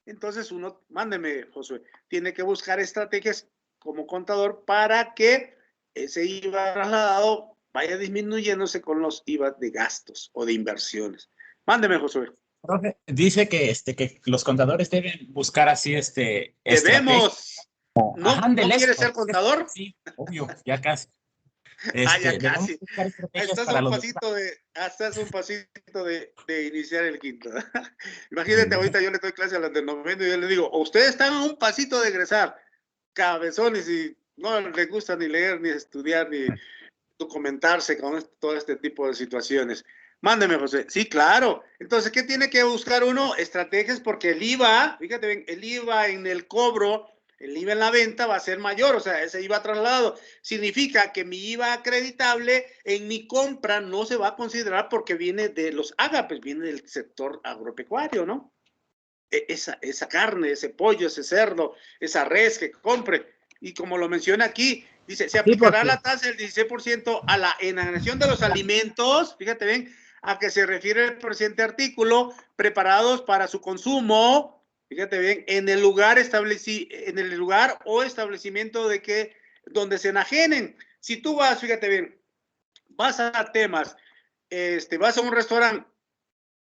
Entonces uno, mándeme, Josué, tiene que buscar estrategias como contador para que ese IVA trasladado vaya disminuyéndose con los IVA de gastos o de inversiones. Mándeme, Josué. Profe, dice que los contadores deben buscar así Debemos. ¿No, ajá, ¿no quieres ser contador? Sí, obvio, ya casi. Ya debemos casi. buscar estrategias Estás para un pasito de iniciar el quinto. Imagínate, ahorita yo le doy clase a los de noveno y yo le digo, ustedes están a un pasito de egresar, cabezones, y no les gusta ni leer, ni estudiar, ni documentarse con todo este tipo de situaciones. Mándeme, José. Sí, claro. Entonces, ¿qué tiene que buscar uno? Estrategias, porque el IVA, fíjate bien, el IVA en el cobro, el IVA en la venta va a ser mayor, o sea, ese IVA trasladado. Significa que mi IVA acreditable en mi compra no se va a considerar porque viene de los ágapes, viene del sector agropecuario, ¿no? Esa carne, ese pollo, ese cerdo, esa res que compre. Y como lo menciona aquí, dice, se aplicará la tasa del 16% a la enajenación de los alimentos, fíjate bien, a que se refiere el presente artículo, preparados para su consumo, fíjate bien, en el lugar o establecimiento donde se enajenen. Si tú vas, fíjate bien, vas a temas, vas a un restaurante,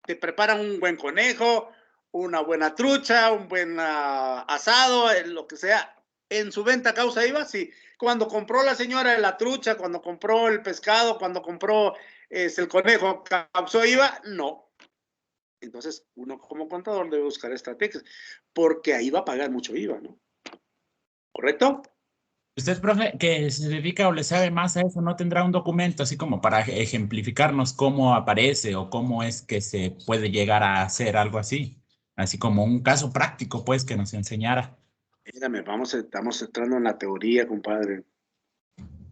te preparan un buen conejo, una buena trucha, un buen asado, lo que sea, en su venta causa IVA, sí. Cuando compró la señora la trucha, cuando compró el pescado, cuando compró el conejo, ¿causó IVA? No. Entonces, uno como contador debe buscar estrategias, porque ahí va a pagar mucho IVA, ¿no? ¿Correcto? Usted, profe, que se dedica o le sabe más a eso, ¿no tendrá un documento así como para ejemplificarnos cómo aparece o cómo es que se puede llegar a hacer algo así? Así como un caso práctico, pues, que nos enseñara. Mírame, estamos entrando en la teoría, compadre.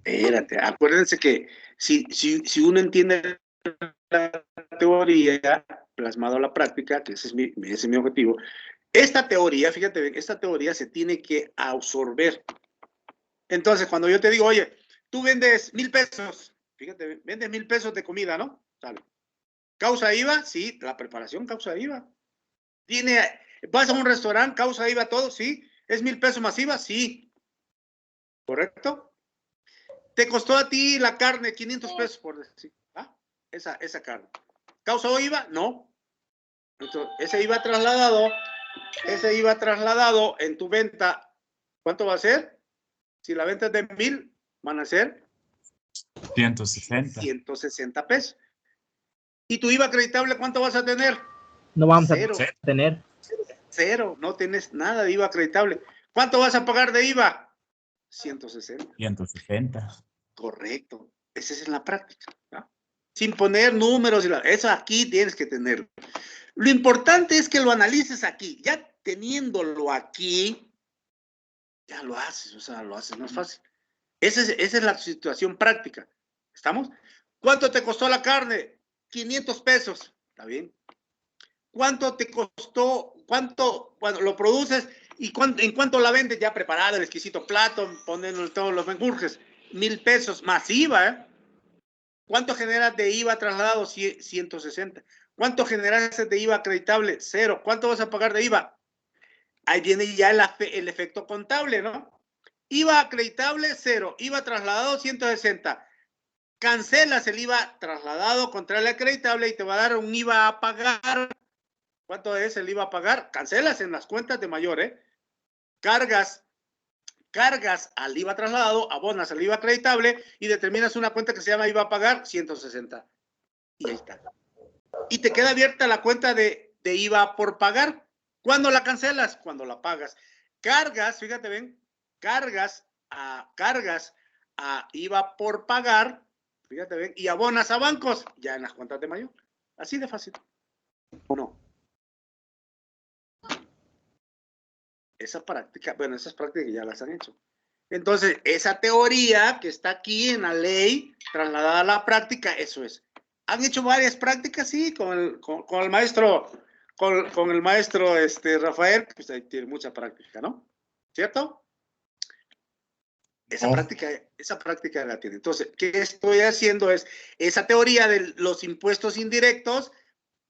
Espérate, acuérdense que si uno entiende la teoría plasmado a la práctica, que ese es mi objetivo, esta teoría, fíjate bien, esta teoría se tiene que absorber. Entonces, cuando yo te digo, oye, tú vendes 1,000 pesos, fíjate bien, vendes 1,000 pesos de comida, ¿no? Sale. ¿Causa IVA? Sí, la preparación causa IVA. ¿Vas a un restaurante, causa IVA todo? Sí. ¿Es 1,000 pesos más IVA? Sí. ¿Correcto? ¿Te costó a ti la carne 500 pesos, por decir? ¿Ah? Esa carne. ¿Causó IVA? No. Entonces, ese IVA trasladado en tu venta, ¿cuánto va a ser? Si la venta es de 1,000, van a ser 160. 160 pesos. ¿Y tu IVA acreditable cuánto vas a tener? No vamos Cero. a tener. Cero, no tienes nada de IVA acreditable. ¿Cuánto vas a pagar de IVA? 160. 160. Correcto. Esa es en la práctica, ¿no? Sin poner números. Eso aquí tienes que tenerlo. Lo importante es que lo analices aquí. Ya teniéndolo aquí, ya lo haces, o sea, lo haces más fácil. Esa es la situación práctica. ¿Estamos? ¿Cuánto te costó la carne? 500 pesos. ¿Está bien? ¿Cuánto te costó? Cuando lo produces y en cuánto la vendes ya preparada, el exquisito plato, poniendo todos los menjurjes? 1,000 pesos más IVA, ¿eh? ¿Cuánto generas de IVA trasladado? 160. ¿Cuánto generaste de IVA acreditable? 0. ¿Cuánto vas a pagar de IVA? Ahí viene ya el efecto contable, ¿no? IVA acreditable, 0. IVA trasladado, 160. Cancelas el IVA trasladado contra el acreditable y te va a dar un IVA a pagar. ¿Cuánto es el IVA a pagar? Cancelas en las cuentas de mayor, ¿eh? Cargas al IVA trasladado, abonas al IVA acreditable y determinas una cuenta que se llama IVA a pagar, 160. Y ahí está. Y te queda abierta la cuenta de IVA por pagar. ¿Cuándo la cancelas? Cuando la pagas. Cargas, fíjate bien, cargas a IVA por pagar, fíjate bien, y abonas a bancos, ya en las cuentas de mayor. Así de fácil. ¿O no? Esa práctica, bueno, esas prácticas ya las han hecho. Entonces, esa teoría que está aquí en la ley, trasladada a la práctica, eso es. Han hecho varias prácticas, sí, con el maestro, con el maestro Rafael, pues ahí tiene mucha práctica, ¿no? ¿Cierto? Esa práctica la tiene. Entonces, ¿qué estoy haciendo? Es esa teoría de los impuestos indirectos,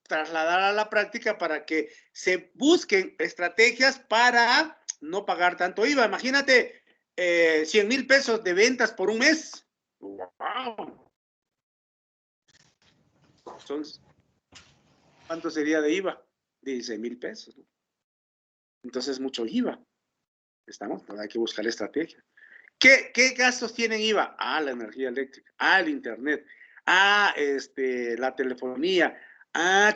trasladar a la práctica para que se busquen estrategias para no pagar tanto IVA. Imagínate 100,000 pesos de ventas por un mes. ¡Wow! Entonces, ¿cuánto sería de IVA? 16,000 pesos, ¿no? Entonces, mucho IVA. ¿Estamos? Pues hay que buscar estrategias. ¿Qué gastos tienen IVA? La energía eléctrica, el internet, la telefonía,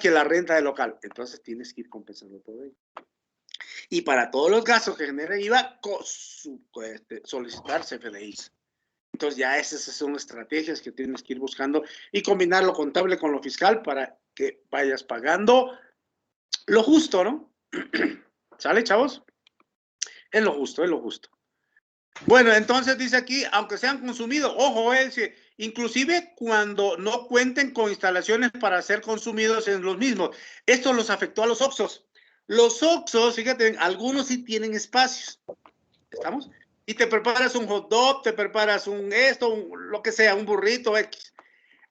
que la renta del local. Entonces tienes que ir compensando todo ello. Y para todos los gastos que genera IVA, solicitar CFDIs. Entonces ya esas son estrategias que tienes que ir buscando y combinar lo contable con lo fiscal para que vayas pagando lo justo, ¿no? ¿Sale, chavos? Es lo justo, es lo justo. Bueno, entonces dice aquí, aunque sean consumidos, ojo, inclusive cuando no cuenten con instalaciones para ser consumidos en los mismos. Esto los afectó a los Oxxos. Los Oxxos, fíjate, algunos sí tienen espacios. ¿Estamos? Y te preparas un hot dog, te preparas lo que sea, un burrito X.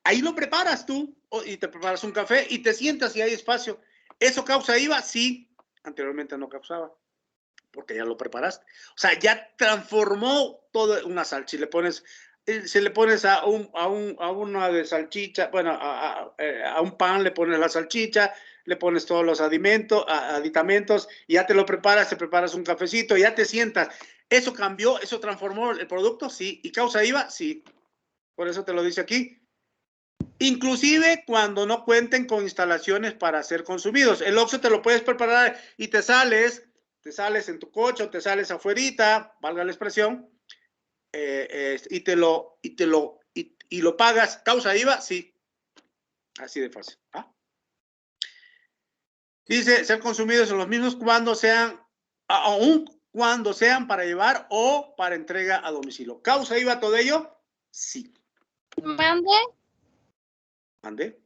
Ahí lo preparas tú y te preparas un café y te sientas y hay espacio. ¿Eso causa IVA? Sí. Anteriormente no causaba, porque ya lo preparaste. O sea, ya transformó todo una salchicha. Si le pones a una de salchicha, bueno, a un pan le pones la salchicha, le pones todos los aditamentos, y ya te lo preparas, te preparas un cafecito, ya te sientas. ¿Eso cambió? ¿Eso transformó el producto? Sí. ¿Y causa IVA? Sí. Por eso te lo dice aquí. Inclusive cuando no cuenten con instalaciones para ser consumidos. El Oxxo te lo puedes preparar y te sales en tu coche o te sales afuerita, valga la expresión, y lo pagas. ¿Causa IVA? Sí. Así de fácil. Dice, ser consumidos en los mismos cuando sean, aún cuando sean para llevar o para entrega a domicilio. ¿Causa IVA todo ello? Sí. ¿Mande?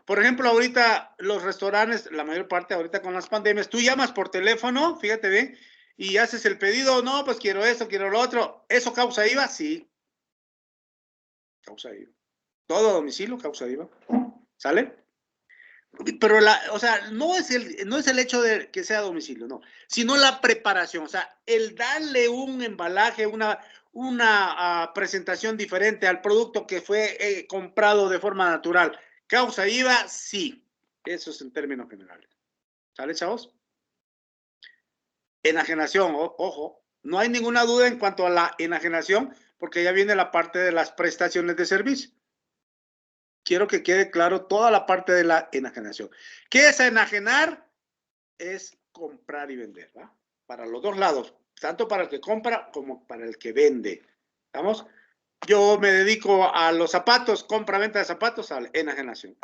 Por ejemplo, ahorita los restaurantes, la mayor parte ahorita con las pandemias, tú llamas por teléfono, fíjate bien, y haces el pedido, no, pues quiero esto, quiero lo otro. ¿Eso causa IVA? Sí. Causa IVA. Todo a domicilio causa IVA. ¿Sale? Pero o sea, no es el hecho de que sea a domicilio, no, sino la preparación, o sea, el darle un embalaje, una presentación diferente al producto que fue comprado de forma natural. ¿Causa IVA? Sí. Eso es en términos generales. ¿Sale, chavos? Enajenación, ojo, no hay ninguna duda en cuanto a la enajenación, porque ya viene la parte de las prestaciones de servicio. Quiero que quede claro toda la parte de la enajenación. ¿Qué es enajenar? Es comprar y vender, ¿va? Para los dos lados, tanto para el que compra como para el que vende. ¿Estamos? Yo me dedico a los zapatos, compra-venta de zapatos, a la enajenación.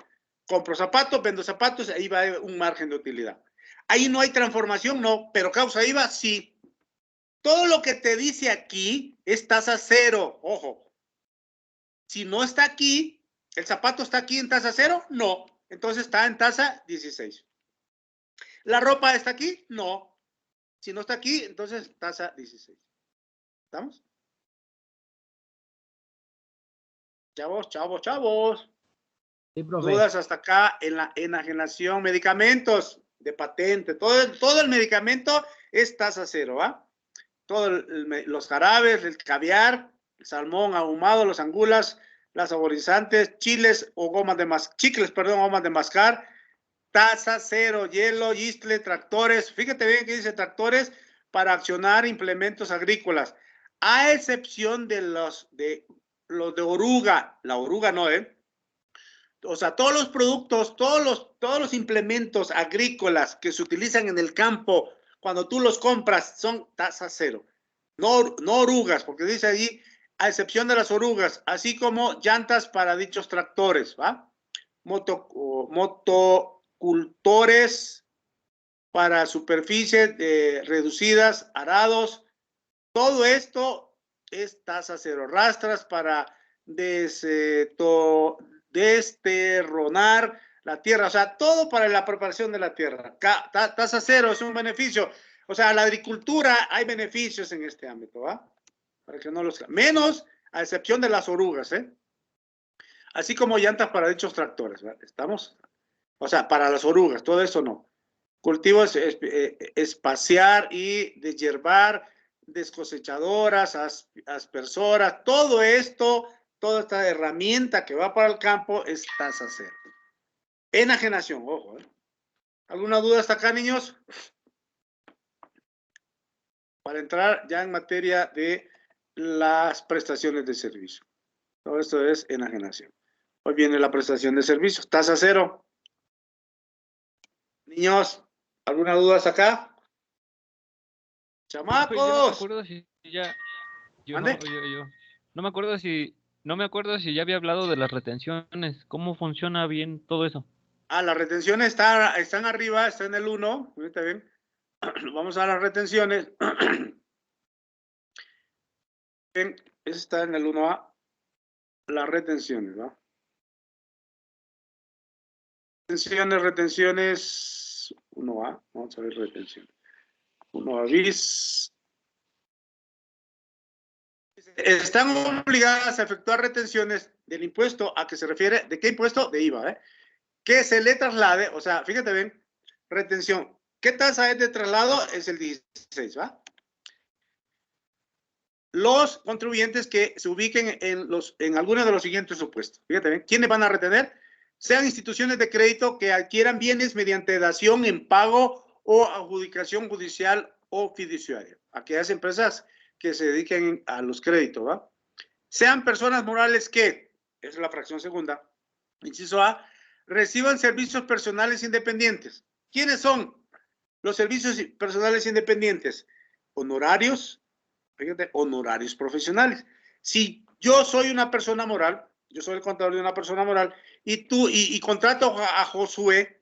Compro zapatos, vendo zapatos, ahí va un margen de utilidad. Ahí no hay transformación, no, pero causa IVA, sí. Todo lo que te dice aquí es tasa cero, ojo. Si no está aquí, ¿el zapato está aquí en tasa cero? No. Entonces está en tasa 16. ¿La ropa está aquí? No. Si no está aquí, entonces tasa 16. ¿Estamos? Chavos. Sí, profe. Dudas hasta acá en la enajenación. Medicamentos de patente. Todo el medicamento es tasa cero, ¿va? Los jarabes, el caviar, el salmón ahumado, los angulas, las saborizantes, chiles o gomas de mascar, tasa cero, hielo, yistle, tractores. Fíjate bien que dice tractores para accionar implementos agrícolas, a excepción de los de oruga. La oruga no, O sea, todos los productos, todos los implementos agrícolas que se utilizan en el campo, cuando tú los compras, son tasa cero. No orugas, porque dice ahí, a excepción de las orugas, así como llantas para dichos tractores, ¿va? Motocultores para superficies reducidas, arados. Todo esto es tasa cero. Rastras para desterronar la tierra, o sea, todo para la preparación de la tierra. Tasa cero es un beneficio. O sea, a la agricultura hay beneficios en este ámbito, ¿va? Para que no los... Menos, a excepción de las orugas, Así como llantas para dichos tractores, ¿va? ¿Estamos? O sea, para las orugas, todo eso no. Cultivos espaciar y deshiervar, descosechadoras, aspersoras, todo esto, toda esta herramienta que va para el campo es tasa cero. Enajenación, ojo. ¿Alguna duda hasta acá, niños? Para entrar ya en materia de las prestaciones de servicio. Todo esto es enajenación. Hoy viene la prestación de servicios, tasa cero. Niños, ¿alguna duda hasta acá? ¡Chamacos! Yo no me acuerdo si ya... ¿Mande? No me acuerdo si ya había hablado de las retenciones. ¿Cómo funciona bien todo eso? Las retenciones están arriba, está en el 1. Está bien. Vamos a las retenciones. Bien, eso está en el 1A. Las retenciones, ¿va? Retenciones 1A. Vamos a ver retenciones. 1A bis. Están obligadas a efectuar retenciones del impuesto a que se refiere. ¿De qué impuesto? De IVA, que se le traslade, o sea, fíjate bien, retención. ¿Qué tasa es de traslado? Es el 16, ¿va? Los contribuyentes que se ubiquen en alguno de los siguientes supuestos. Fíjate bien, ¿quiénes van a retener? Sean instituciones de crédito que adquieran bienes mediante dación en pago o adjudicación judicial o fiduciaria. Aquellas empresas que se dediquen a los créditos, ¿va? Sean personas morales que, esa es la fracción segunda, inciso A, reciban servicios personales independientes. ¿Quiénes son los servicios personales independientes? Honorarios, fíjate, honorarios profesionales. Si yo soy una persona moral, yo soy el contador de una persona moral, y contrato a Josué,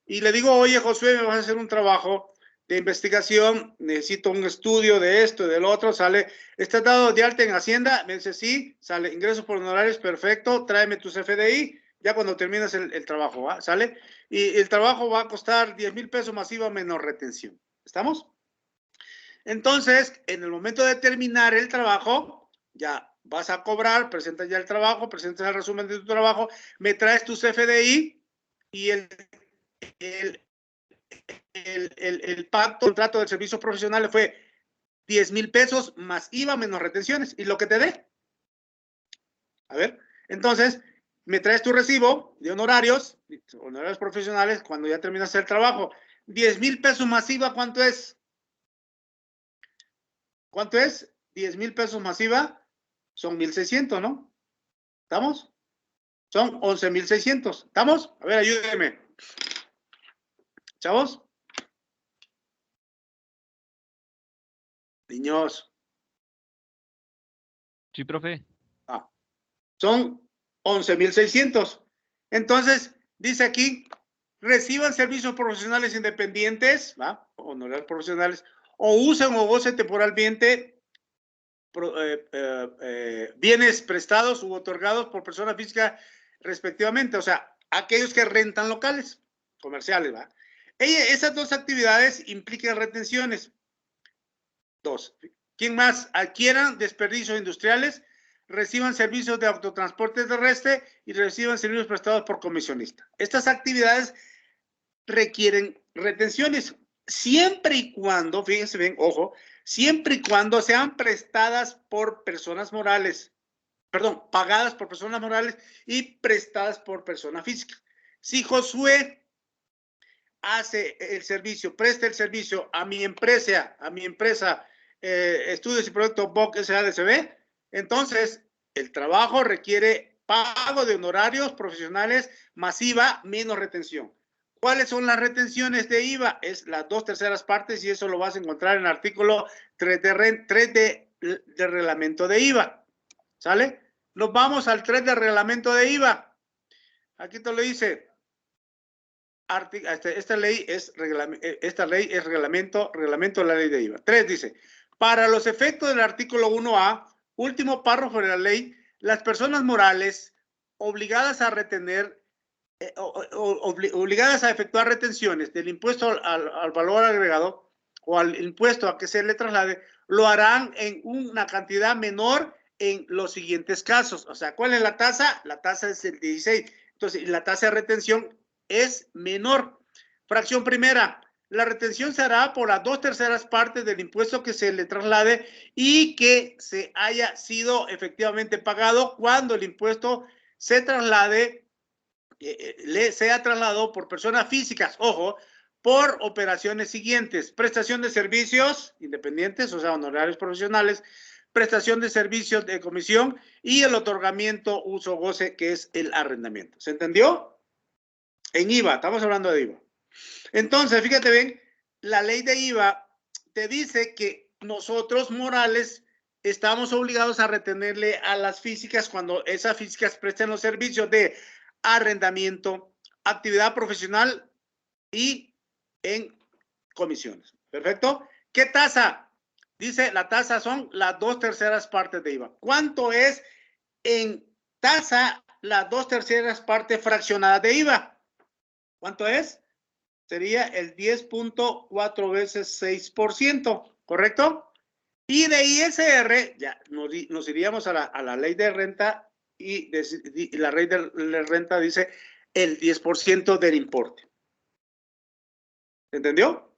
y le digo, oye, Josué, me vas a hacer un trabajo de investigación, necesito un estudio de esto y del otro, sale, ¿estás dado de alta en Hacienda? Me dice, sí, sale, ingresos por honorarios, perfecto, tráeme tus FDI, ya cuando terminas el trabajo, ¿va? ¿Sale? Y el trabajo va a costar 10,000 pesos masiva menos retención. ¿Estamos? Entonces, en el momento de terminar el trabajo, ya vas a cobrar, presentas ya el trabajo, presentas el resumen de tu trabajo, me traes tu CFDI y el pacto, contrato del servicio profesional fue 10,000 pesos más IVA menos retenciones y lo que te dé. A ver, entonces me traes tu recibo de honorarios profesionales cuando ya terminas el trabajo. 10,000 pesos más IVA, ¿cuánto es? ¿Cuánto es? 10,000 pesos más IVA son 1,600, ¿no? ¿Estamos? Son 11,600. ¿Estamos? A ver, ayúdenme. Chavos. Niños. Sí, profe. Son 11,600. Entonces, dice aquí, reciban servicios profesionales independientes, ¿va? Honorarios profesionales, o usen o gocen temporalmente bienes prestados u otorgados por persona física respectivamente, o sea, aquellos que rentan locales comerciales, ¿va? Esas dos actividades implican retenciones. Dos, ¿quién más? Adquieran desperdicios industriales, reciban servicios de autotransporte terrestre y reciban servicios prestados por comisionista. Estas actividades requieren retenciones siempre y cuando, fíjense bien, ojo, siempre y cuando sean prestadas por personas morales, perdón, pagadas por personas morales y prestadas por persona física. Si Josué hace el servicio, presta el servicio a mi empresa, Estudios y Proyectos BOC SADCB, entonces el trabajo requiere pago de honorarios profesionales masiva menos retención. ¿Cuáles son las retenciones de IVA? Es las 2/3 partes y eso lo vas a encontrar en el artículo 3 de reglamento de IVA. ¿Sale? Nos vamos al 3 del reglamento de IVA. Aquí te lo dice. Esta ley es reglamento de la ley de IVA. 3 dice, para los efectos del artículo 1A, último párrafo de la ley, las personas morales obligadas a retener, obligadas a efectuar retenciones del impuesto al valor agregado o al impuesto a que se le traslade, lo harán en una cantidad menor en los siguientes casos. O sea, ¿cuál es la tasa? La tasa es el 16. Entonces, la tasa de retención es menor. Fracción primera, la retención se hará por las 2/3 partes del impuesto que se le traslade y que se haya sido efectivamente pagado cuando el impuesto se traslade, sea trasladado por personas físicas, ojo, por operaciones siguientes: prestación de servicios independientes, o sea, honorarios profesionales, prestación de servicios de comisión y el otorgamiento, uso, goce, que es el arrendamiento. ¿Se entendió? En IVA, estamos hablando de IVA. Entonces, fíjate bien, la ley de IVA te dice que nosotros, morales, estamos obligados a retenerle a las físicas cuando esas físicas presten los servicios de arrendamiento, actividad profesional y en comisiones. ¿Perfecto? ¿Qué tasa? Dice, la tasa son las 2/3 partes de IVA. ¿Cuánto es en tasa las 2/3 partes fraccionadas de IVA? ¿Cuánto es? Sería el 10.4 veces 6%, ¿correcto? Y de ISR, ya nos iríamos a la ley de renta y la ley de renta dice el 10% del importe. ¿Entendió?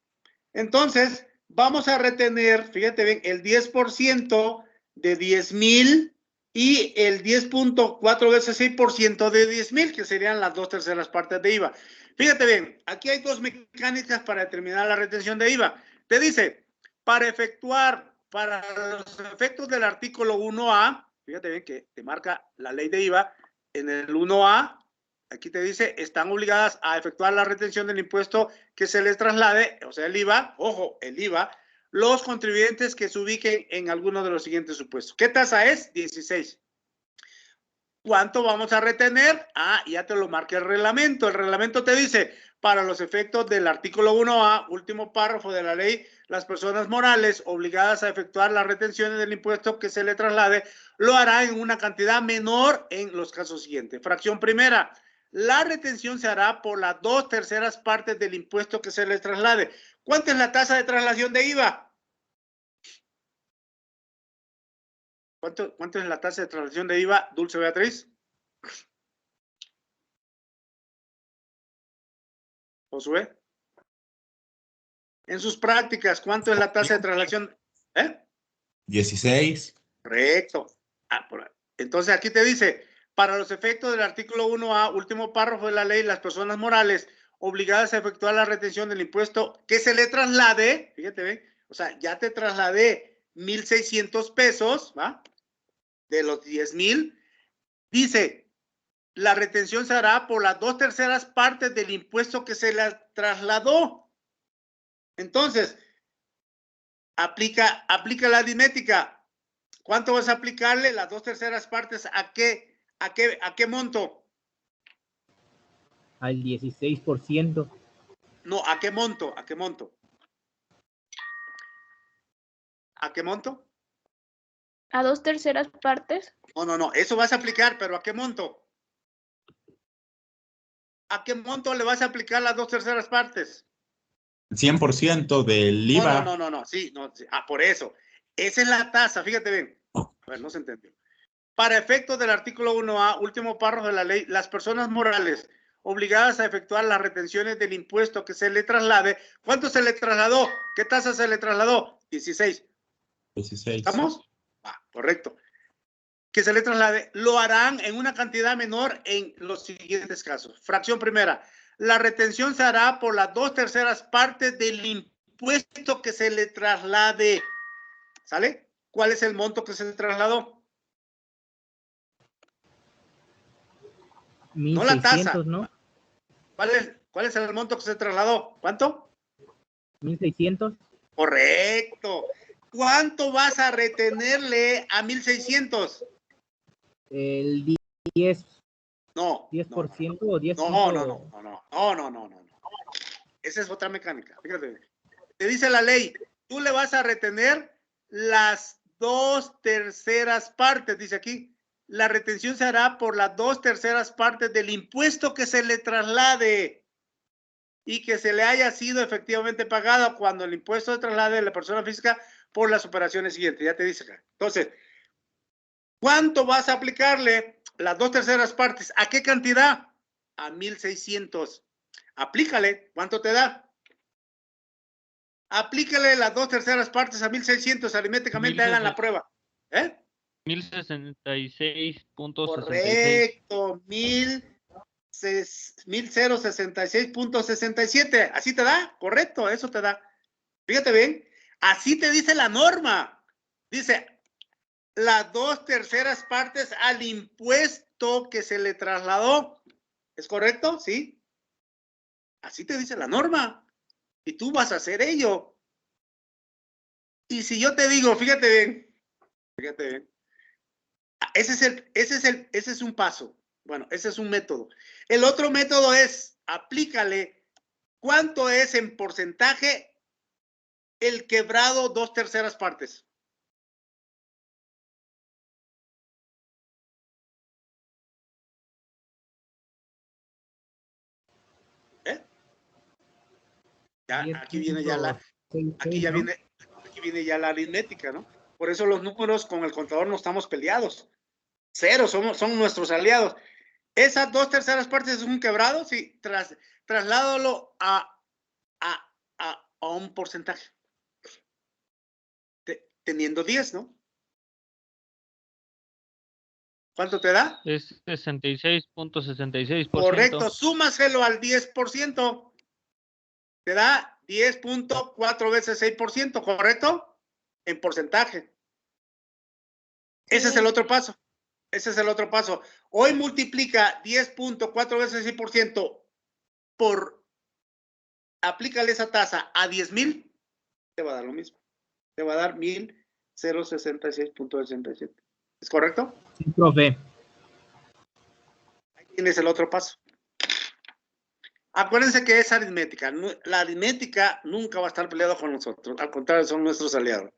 Entonces, vamos a retener, fíjate bien, el 10% de 10,000 y el 10.4 veces 6% de 10,000, que serían las 2/3 partes de IVA. Fíjate bien, aquí hay dos mecánicas para determinar la retención de IVA. Te dice, para los efectos del artículo 1A, fíjate bien que te marca la ley de IVA, en el 1A, aquí te dice, están obligadas a efectuar la retención del impuesto que se les traslade, o sea, el IVA, ojo, el IVA, los contribuyentes que se ubiquen en alguno de los siguientes supuestos. ¿Qué tasa es? 16. ¿Cuánto vamos a retener? Ah, ya te lo marca el reglamento. El reglamento te dice, para los efectos del artículo 1A, último párrafo de la ley, las personas morales obligadas a efectuar las retenciones del impuesto que se le traslade, lo hará en una cantidad menor en los casos siguientes. Fracción primera, la retención se hará por las 2/3 partes del impuesto que se les traslade. ¿Cuánto es la tasa de traslación de IVA? ¿Cuánto es la tasa de traslación de IVA, Dulce Beatriz? Josué. En sus prácticas, ¿cuánto es la tasa de traslación? 16. Correcto. Entonces aquí te dice, para los efectos del artículo 1A, último párrafo de la ley, las personas morales obligadas a efectuar la retención del impuesto que se le traslade, fíjate bien, o sea, ya te trasladé 1,600 pesos, ¿va? De los 10,000, dice, la retención se hará por las 2/3 partes del impuesto que se le trasladó. Entonces, aplica la aritmética. ¿Cuánto vas a aplicarle? Las 2/3 partes. ¿A qué monto? Al 16%. No, ¿a qué monto? ¿A qué monto? ¿A qué monto? ¿A 2/3 partes? No. Eso vas a aplicar, pero ¿a qué monto? ¿A qué monto le vas a aplicar las 2/3 partes? 100% del IVA. No. Sí. Por eso. Esa es la tasa. Fíjate bien. A ver, no se entendió. Para efectos del artículo 1A, último párrafo de la ley, las personas morales obligadas a efectuar las retenciones del impuesto que se le traslade. ¿Cuánto se le trasladó? ¿Qué tasa se le trasladó? 16. 16. ¿Estamos? Correcto. Que se le traslade, lo harán en una cantidad menor en los siguientes casos. Fracción primera. La retención se hará por las 2/3 partes del impuesto que se le traslade. ¿Sale? ¿Cuál es el monto que se le trasladó? No la tasa. 1,600, ¿no? ¿Cuál es el monto que se trasladó? ¿Cuánto? 1,600. Correcto. ¿Cuánto vas a retenerle a 1,600? El 10. No. 10% o 10%. No. Esa es otra mecánica. Fíjate. Te dice la ley, tú le vas a retener las 2/3 partes, dice aquí. La retención se hará por las 2/3 partes del impuesto que se le traslade y que se le haya sido efectivamente pagado cuando el impuesto de traslade de la persona física por las operaciones siguientes. Ya te dice acá. Entonces, ¿cuánto vas a aplicarle? Las 2/3 partes. ¿A qué cantidad? A 1,600. Aplícale. ¿Cuánto te da? Aplícale las 2/3 partes a 1,600. Aritméticamente hagan la prueba. 1066.66. Correcto. 1066.67. ¿Así te da? Correcto, eso te da. Fíjate bien. Así te dice la norma. Dice, las 2/3 partes al impuesto que se le trasladó. ¿Es correcto? Sí. Así te dice la norma. Y tú vas a hacer ello. Y si yo te digo, fíjate bien. Ese es un paso. Bueno, ese es un método. El otro método es, aplícale cuánto es en porcentaje el quebrado 2/3 partes. Ya, aquí viene ya la aritmética, ¿no? Por eso los números con el contador no estamos peleados. Cero, son nuestros aliados. Esas 2/3 partes es un quebrado, sí, trasládalo a un porcentaje. Teniendo 10, ¿no? ¿Cuánto te da? Es 66.66%. Correcto, súmaselo al 10%. Te da 10.4 veces 6%, ¿correcto? En porcentaje. Ese es el otro paso. Hoy multiplica 10.4 veces 6% por, aplícale esa tasa a 10,000, te va a dar lo mismo. Te va a dar 1,066.67. ¿Es correcto? Sí, profe. Ahí tienes el otro paso. Acuérdense que es aritmética. La aritmética nunca va a estar peleado con nosotros. Al contrario, son nuestros aliados.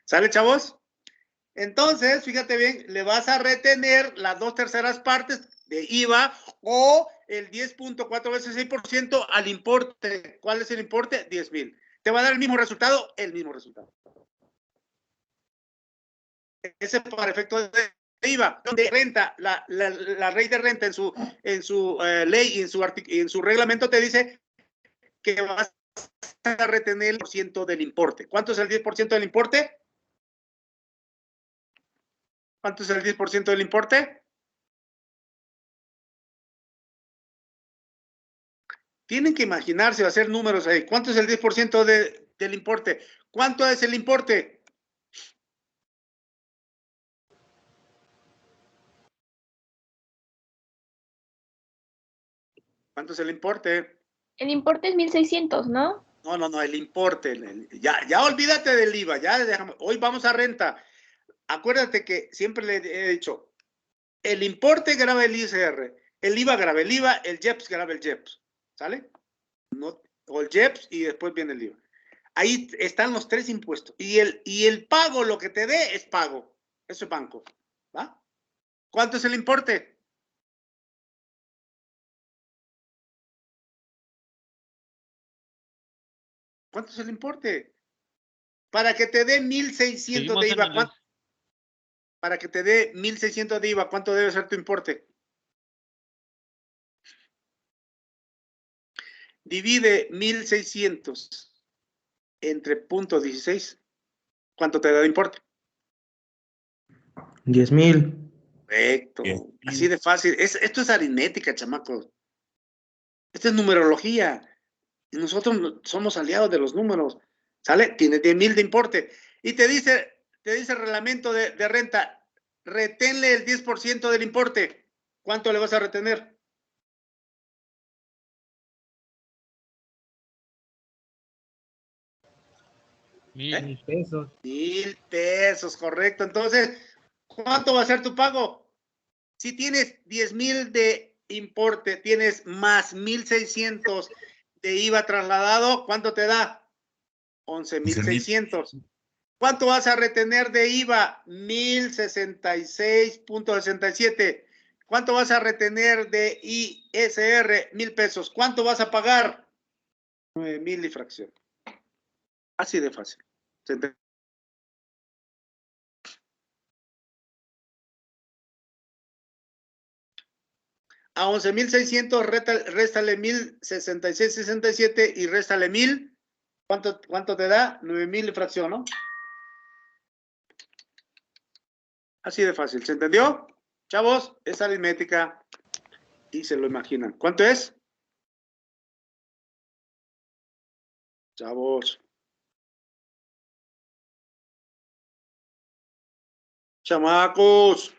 ¿Sale, chavos? Entonces, fíjate bien, le vas a retener las 2/3 partes de IVA o el 10.4 veces 6% al importe. ¿Cuál es el importe? 10,000. ¿Te va a dar el mismo resultado? El mismo resultado. Ese para efecto de IVA. De renta, la ley de renta en su ley y en su reglamento te dice que vas a retener el 10% del importe. ¿Cuánto es el 10% del importe? ¿Cuánto es el 10% del importe? Tienen que imaginarse o hacer números ahí. ¿Cuánto es el 10% del importe? ¿Cuánto es el importe? ¿Cuánto es el importe? El importe es 1,600, ¿no? No, el importe. Ya olvídate del IVA. Ya déjame. Hoy vamos a renta. Acuérdate que siempre le he dicho, el importe graba el ISR, el IVA graba el IVA, el JEPS graba el JEPS. ¿Sale? No, o el JEPS y después viene el IVA. Ahí están los tres impuestos. Y el pago, lo que te dé, es pago. Eso es banco. ¿Va? ¿Cuánto es el importe? ¿Cuánto es el importe? Para que te dé 1,600 de IVA. Para que te dé 1,600 de IVA, ¿cuánto debe ser tu importe? Divide 1,600 entre 0.16. ¿Cuánto te da de importe? 10,000. Correcto. 10,000. Así de fácil. Esto es aritmética, chamacos. Esto es numerología. Y nosotros somos aliados de los números. ¿Sale? Tienes 10,000 de importe. Y te dice el reglamento de renta, reténle el 10% del importe. ¿Cuánto le vas a retener? $1,000 pesos. 1,000 pesos, correcto. Entonces, ¿cuánto va a ser tu pago? Si tienes 10,000 de importe, tienes más 1,600 de IVA trasladado, ¿cuánto te da? 11,600. ¿Cuánto vas a retener de IVA? 1,066.67. ¿Cuánto vas a retener de ISR? 1,000 pesos. ¿Cuánto vas a pagar? 9,000 y fracción. Así de fácil. ¿Se entiende? A 11,600 réstale 1,066.67 y réstale 1,000. ¿Cuánto te da? 9,000 y fracción, ¿no? Así de fácil. ¿Se entendió? Chavos, es aritmética y se lo imaginan. ¿Cuánto es? Chavos. Chamacos.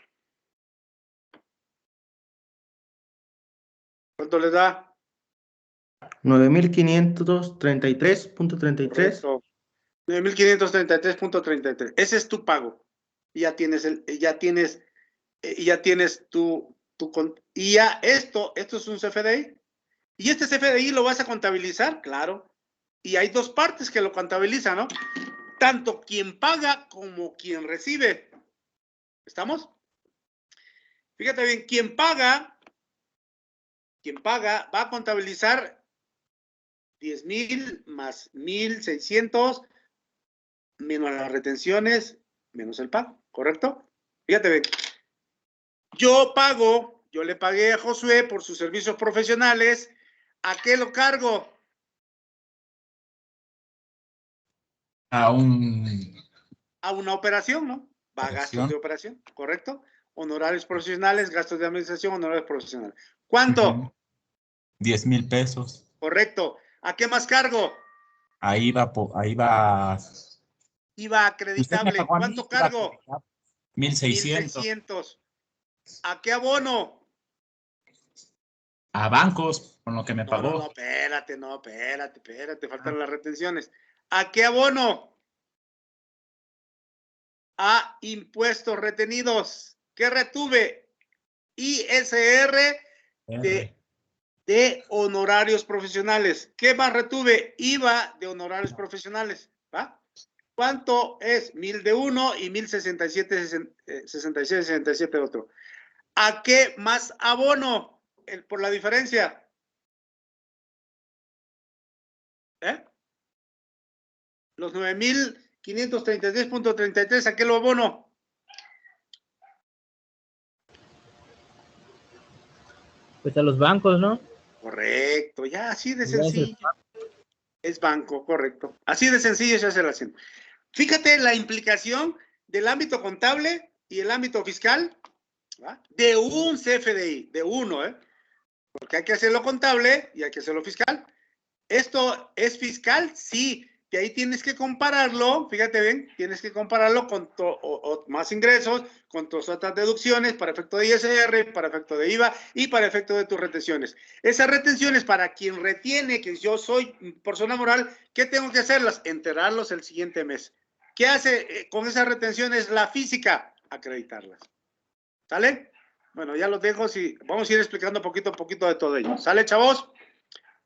¿Cuánto les da? 9,533.33. 9,533.33. Ese es tu pago. Y ya tienes y ya esto es un CFDI. Y este CFDI lo vas a contabilizar, claro. Y hay dos partes que lo contabilizan, ¿no? Tanto quien paga como quien recibe. ¿Estamos? Fíjate bien, quien paga va a contabilizar 10,000 más 1,600 menos las retenciones, menos el pago, ¿correcto? Fíjate bien. Yo le pagué a Josué por sus servicios profesionales. ¿A qué lo cargo? A una operación, ¿no? Va a gastos de operación, ¿correcto? Honorarios profesionales, gastos de administración, honorarios profesionales. ¿Cuánto? 10,000 pesos. Correcto. ¿A qué más cargo? Ahí va. IVA acreditable. ¿Cuánto cargo? 1,600. ¿A qué abono? A bancos, con lo que me pagó. No, espérate, faltan las retenciones. ¿A qué abono? A impuestos retenidos. ¿Qué retuve? ISR de honorarios profesionales. ¿Qué más retuve? IVA de honorarios profesionales. ¿Va? ¿Cuánto es? 1,000 de uno y 1,067 de otro. ¿A qué más abono? Por la diferencia. Los 9,533.33, ¿a qué lo abono? Pues a los bancos, ¿no? Correcto, ya así de Ya es el sencillo. Es banco, correcto. Así de sencillo se hace la hacienda. Fíjate la implicación del ámbito contable y el ámbito fiscal, ¿va? De un CFDI, de uno, porque hay que hacerlo contable y hay que hacerlo fiscal. ¿Esto es fiscal? Sí, que ahí tienes que compararlo, fíjate bien, tienes que compararlo con más ingresos, con tus otras deducciones para efecto de ISR, para efecto de IVA y para efecto de tus retenciones. Esas retenciones para quien retiene, que yo soy persona moral, ¿qué tengo que hacerlas? Enterarlos el siguiente mes. ¿Qué hace con esas retenciones la física? Acreditarlas. ¿Sale? Bueno, ya los dejo, vamos a ir explicando poquito a poquito de todo ello. ¿Sale, chavos?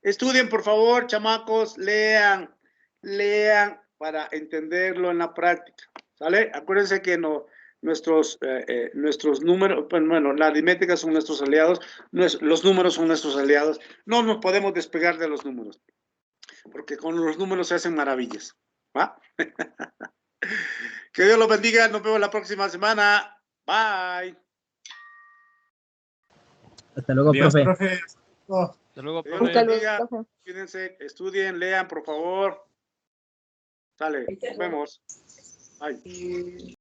Estudien, por favor, chamacos, lean para entenderlo en la práctica, ¿sale? Acuérdense que nuestros números, bueno, la aritmética son nuestros aliados, los números son nuestros aliados, no nos podemos despegar de los números, porque con los números se hacen maravillas, ¿va? Que Dios los bendiga, nos vemos la próxima semana, bye. Hasta luego, Adiós, profe. profe. Hasta luego, Que Dios los profe. Hasta bendiga, luego, profe. cuídense, estudien, lean, por favor. Sale, nos vemos. Bye.